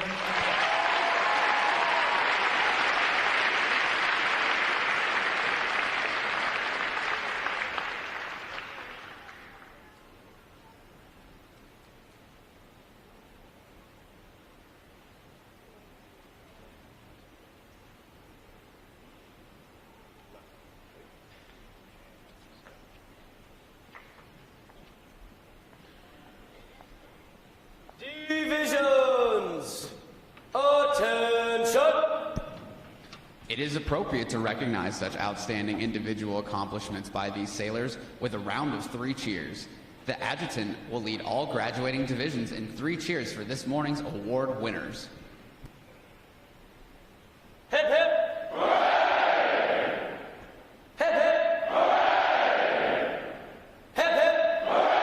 Divisions, attention! It is appropriate to recognize such outstanding individual accomplishments by these sailors with a round of 3 cheers. The adjutant will lead all graduating divisions in 3 cheers for this morning's award winners. Hip hip! Hooray! Hip hip! Hooray! Hip hip! Hooray!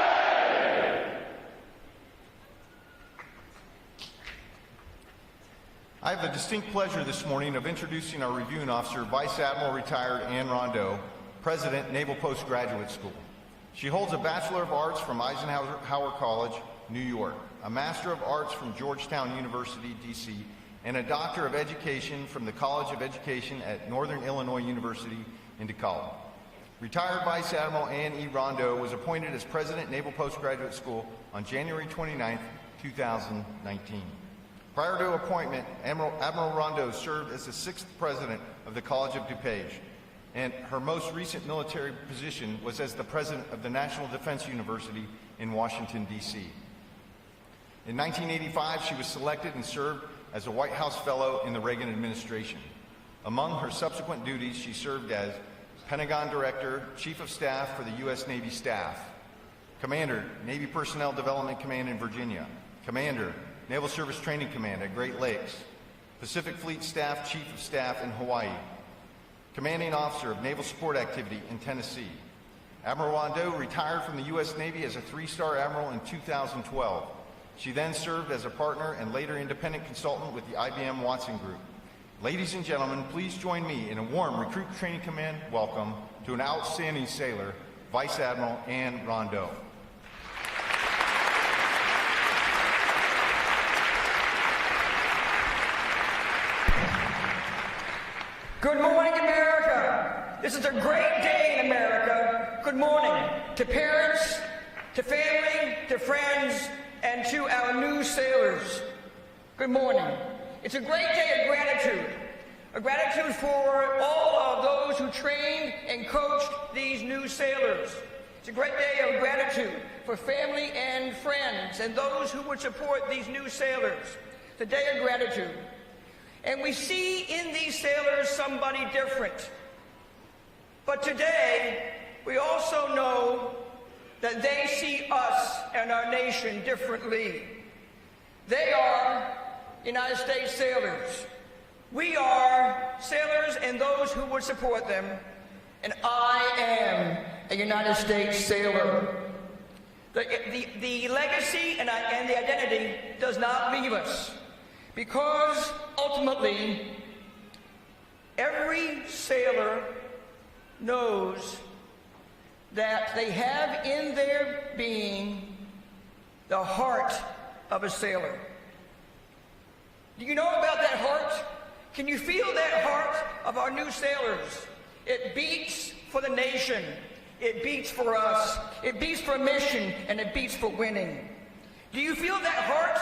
I have the distinct pleasure this morning of introducing our reviewing officer, Vice Admiral Retired Anne Rondeau, President, Naval Postgraduate School. She holds a Bachelor of Arts from Eisenhower College, New York, a Master of Arts from Georgetown University, D.C., and a Doctor of Education from the College of Education at Northern Illinois University in DeKalb. Retired Vice Admiral Anne E. Rondeau was appointed as President, Naval Postgraduate School on January 29, 2019. Prior to appointment, Admiral Rondeau served as the 6th President of the College of DuPage, and her most recent military position was as the President of the National Defense University in Washington, D.C. In 1985, she was selected and served as a White House Fellow in the Reagan administration. Among her subsequent duties, she served as Pentagon Director, Chief of Staff for the U.S. Navy Staff, Commander, Navy Personnel Development Command in Virginia, Commander, Naval Service Training Command at Great Lakes, Pacific Fleet Staff Chief of Staff in Hawaii, Commanding Officer of Naval Support Activity in Tennessee. Admiral Rondeau retired from the U.S. Navy as a 3-star Admiral in 2012. She then served as a partner and later independent consultant with the IBM Watson Group. Ladies and gentlemen, please join me in a warm Recruit Training Command welcome to an outstanding sailor, Vice Admiral Anne Rondeau. Good morning, America. This is a great day in America. Good morning to parents, to family, to friends, and to our new sailors. Good morning. It's a great day of gratitude. A gratitude for all of those who trained and coached these new sailors. It's a great day of gratitude for family and friends and those who would support these new sailors. It's a day of gratitude. And we see in these sailors somebody different. But today, we also know that they see us and our nation differently. They are United States sailors. We are sailors and those who would support them. And I am a United States sailor. The legacy and the identity does not leave us, because ultimately every sailor knows that they have in their being the heart of a sailor. Do you know about that heart? Can you feel that heart of our new sailors? It beats for the nation. It beats for us. It beats for mission, and it beats for winning. Do you feel that heart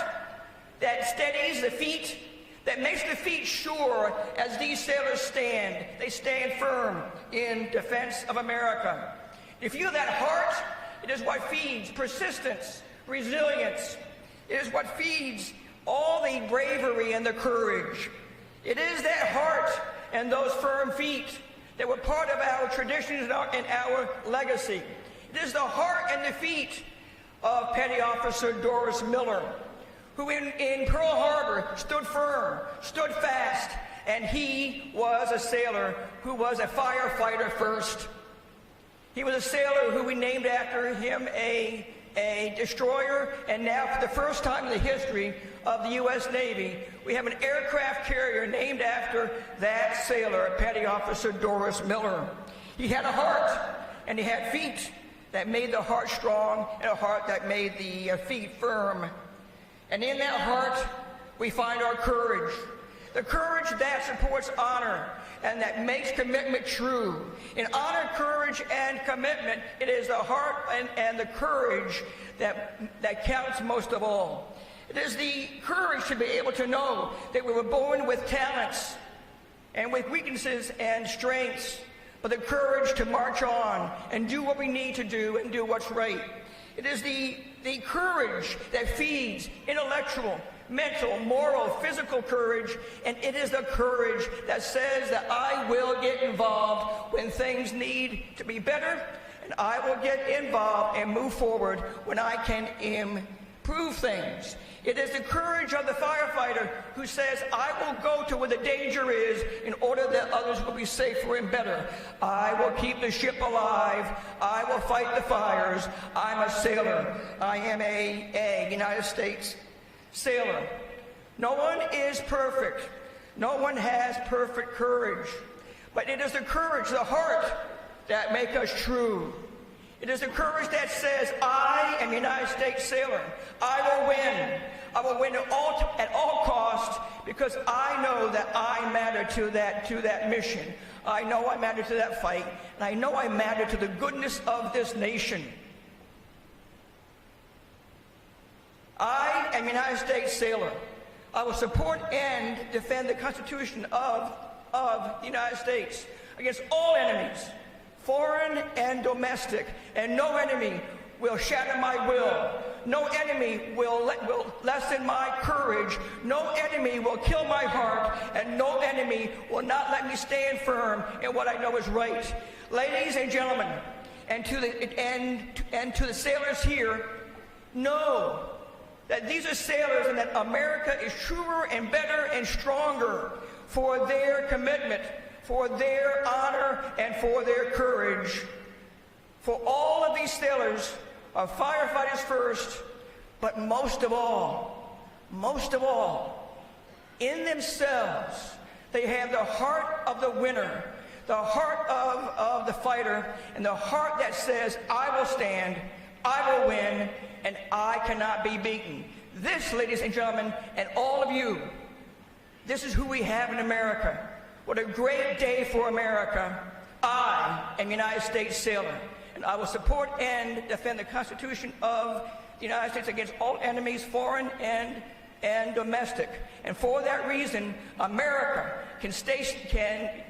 that steadies the feet, that makes the feet sure as these sailors stand? They stand firm in defense of America. Do you feel that heart? It is what feeds persistence, resilience. It is what feeds all the bravery and the courage. It is that heart and those firm feet that were part of our traditions and our legacy. It is the heart and the feet of Petty Officer Doris Miller, who in Pearl Harbor stood firm, stood fast, and he was a sailor who was a firefighter first. He was a sailor who we named after him a destroyer, and now for the first time in the history of the U.S. Navy, we have an aircraft carrier named after that sailor, Petty Officer Doris Miller. He had a heart, and he had feet that made the heart strong, and a heart that made the feet firm. And in that heart, we find our courage. The courage that supports honor and that makes commitment true. In honor, courage, and commitment, it is the heart and the courage that counts most of all. It is the courage to be able to know that we were born with talents and with weaknesses and strengths, but the courage to march on and do what we need to do and do what's right. It is the courage that feeds intellectual, mental, moral, physical courage, and it is the courage that says that I will get involved when things need to be better, and I will get involved and move forward when I can improve things. It is the courage of the firefighter who says, I will go to where the danger is in order that others will be safer and better. I will keep the ship alive. I will fight the fires. I'm a sailor. I am a United States sailor. No one is perfect. No one has perfect courage. But it is the courage, the heart, that make us true. It is the courage that says, I am a United States sailor. I will win. I will win at all costs, because I know that I matter to that mission. I know I matter to that fight, and I know I matter to the goodness of this nation. I am a United States sailor. I will support and defend the Constitution of the United States against all enemies, foreign and domestic, and no enemy will shatter my will. No enemy will lessen my courage. No enemy will kill my heart, and no enemy will not let me stand firm in what I know is right. Ladies and gentlemen, and to the sailors here, know that these are sailors and that America is truer and better and stronger for their commitment, for their honor, and for their courage. For all of these sailors are firefighters first, but most of all, in themselves, they have the heart of the winner, the heart of the fighter, and the heart that says, I will stand, I will win, and I cannot be beaten. This, ladies and gentlemen, and all of you, this is who we have in America. What a great day for America. I am a United States sailor, and I will support and defend the Constitution of the United States against all enemies, foreign and and domestic. And for that reason, America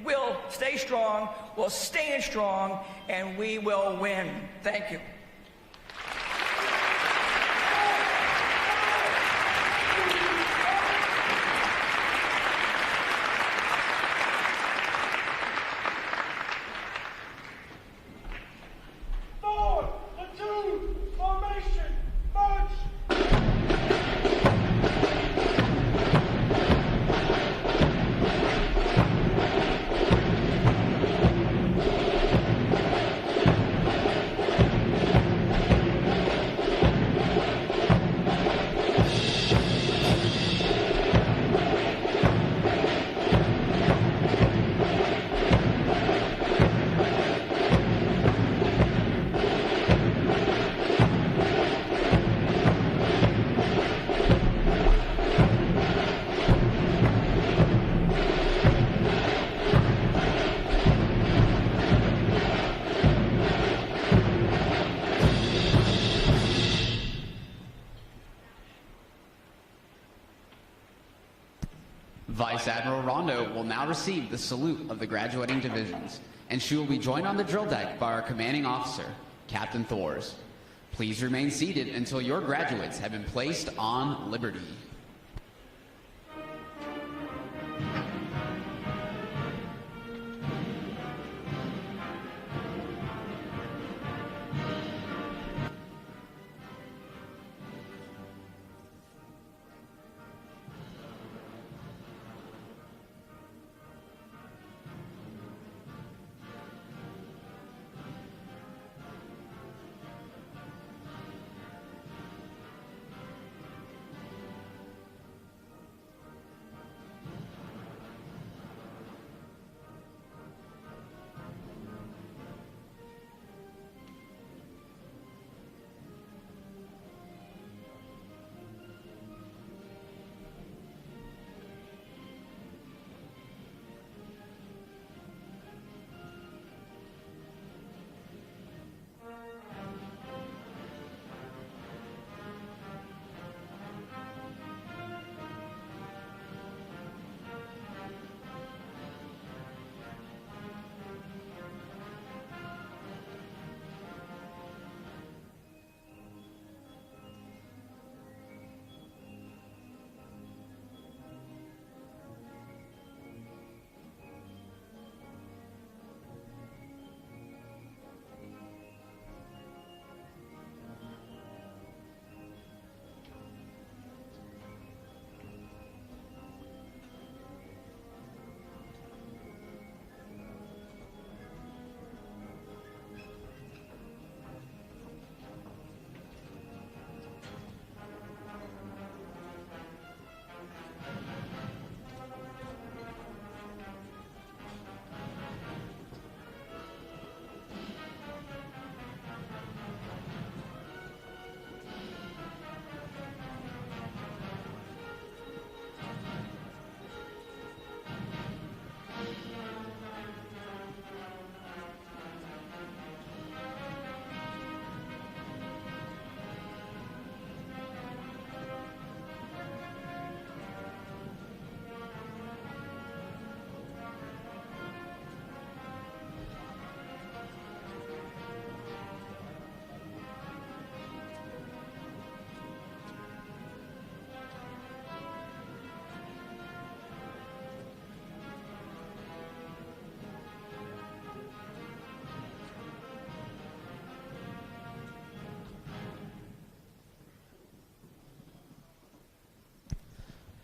will stay strong, will stand strong, and we will win. Thank you. Vice Admiral Rondo will now receive the salute of the graduating divisions, and she will be joined on the drill deck by our commanding officer, Captain Thors. Please remain seated until your graduates have been placed on liberty.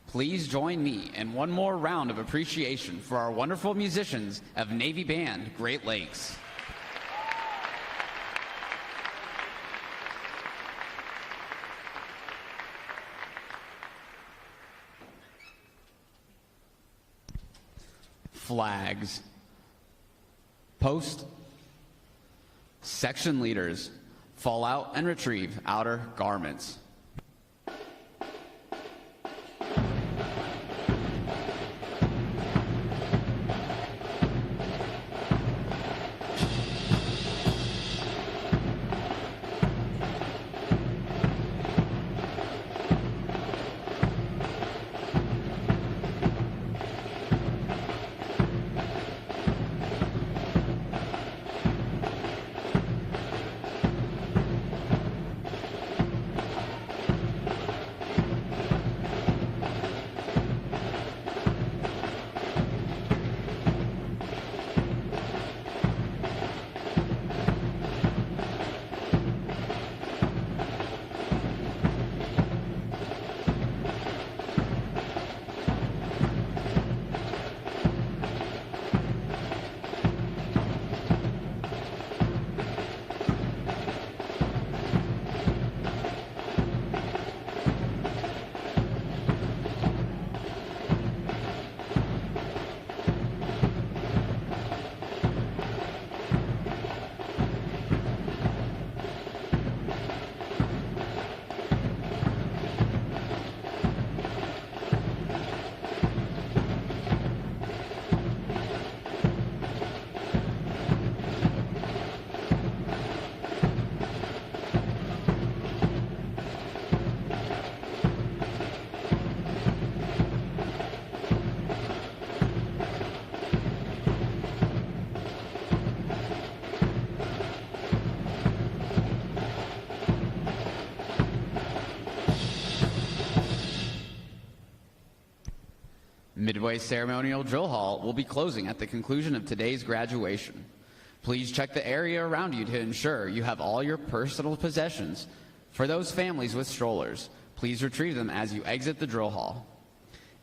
Please join me in one more round of appreciation for our wonderful musicians of Navy Band Great Lakes. Flags. Post. Section leaders, fall out and retrieve outer garments. Midway Ceremonial Drill Hall will be closing at the conclusion of today's graduation. Please check the area around you to ensure you have all your personal possessions. For those families with strollers, please retrieve them as you exit the drill hall.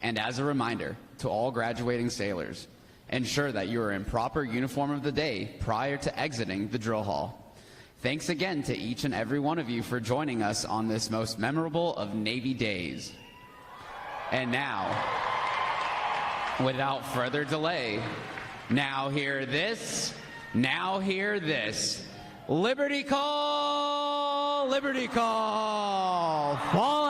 And as a reminder to all graduating sailors, ensure that you are in proper uniform of the day prior to exiting the drill hall. Thanks again to each and every one of you for joining us on this most memorable of Navy days. And now, without further delay, now hear this, now hear this. Liberty call, fall.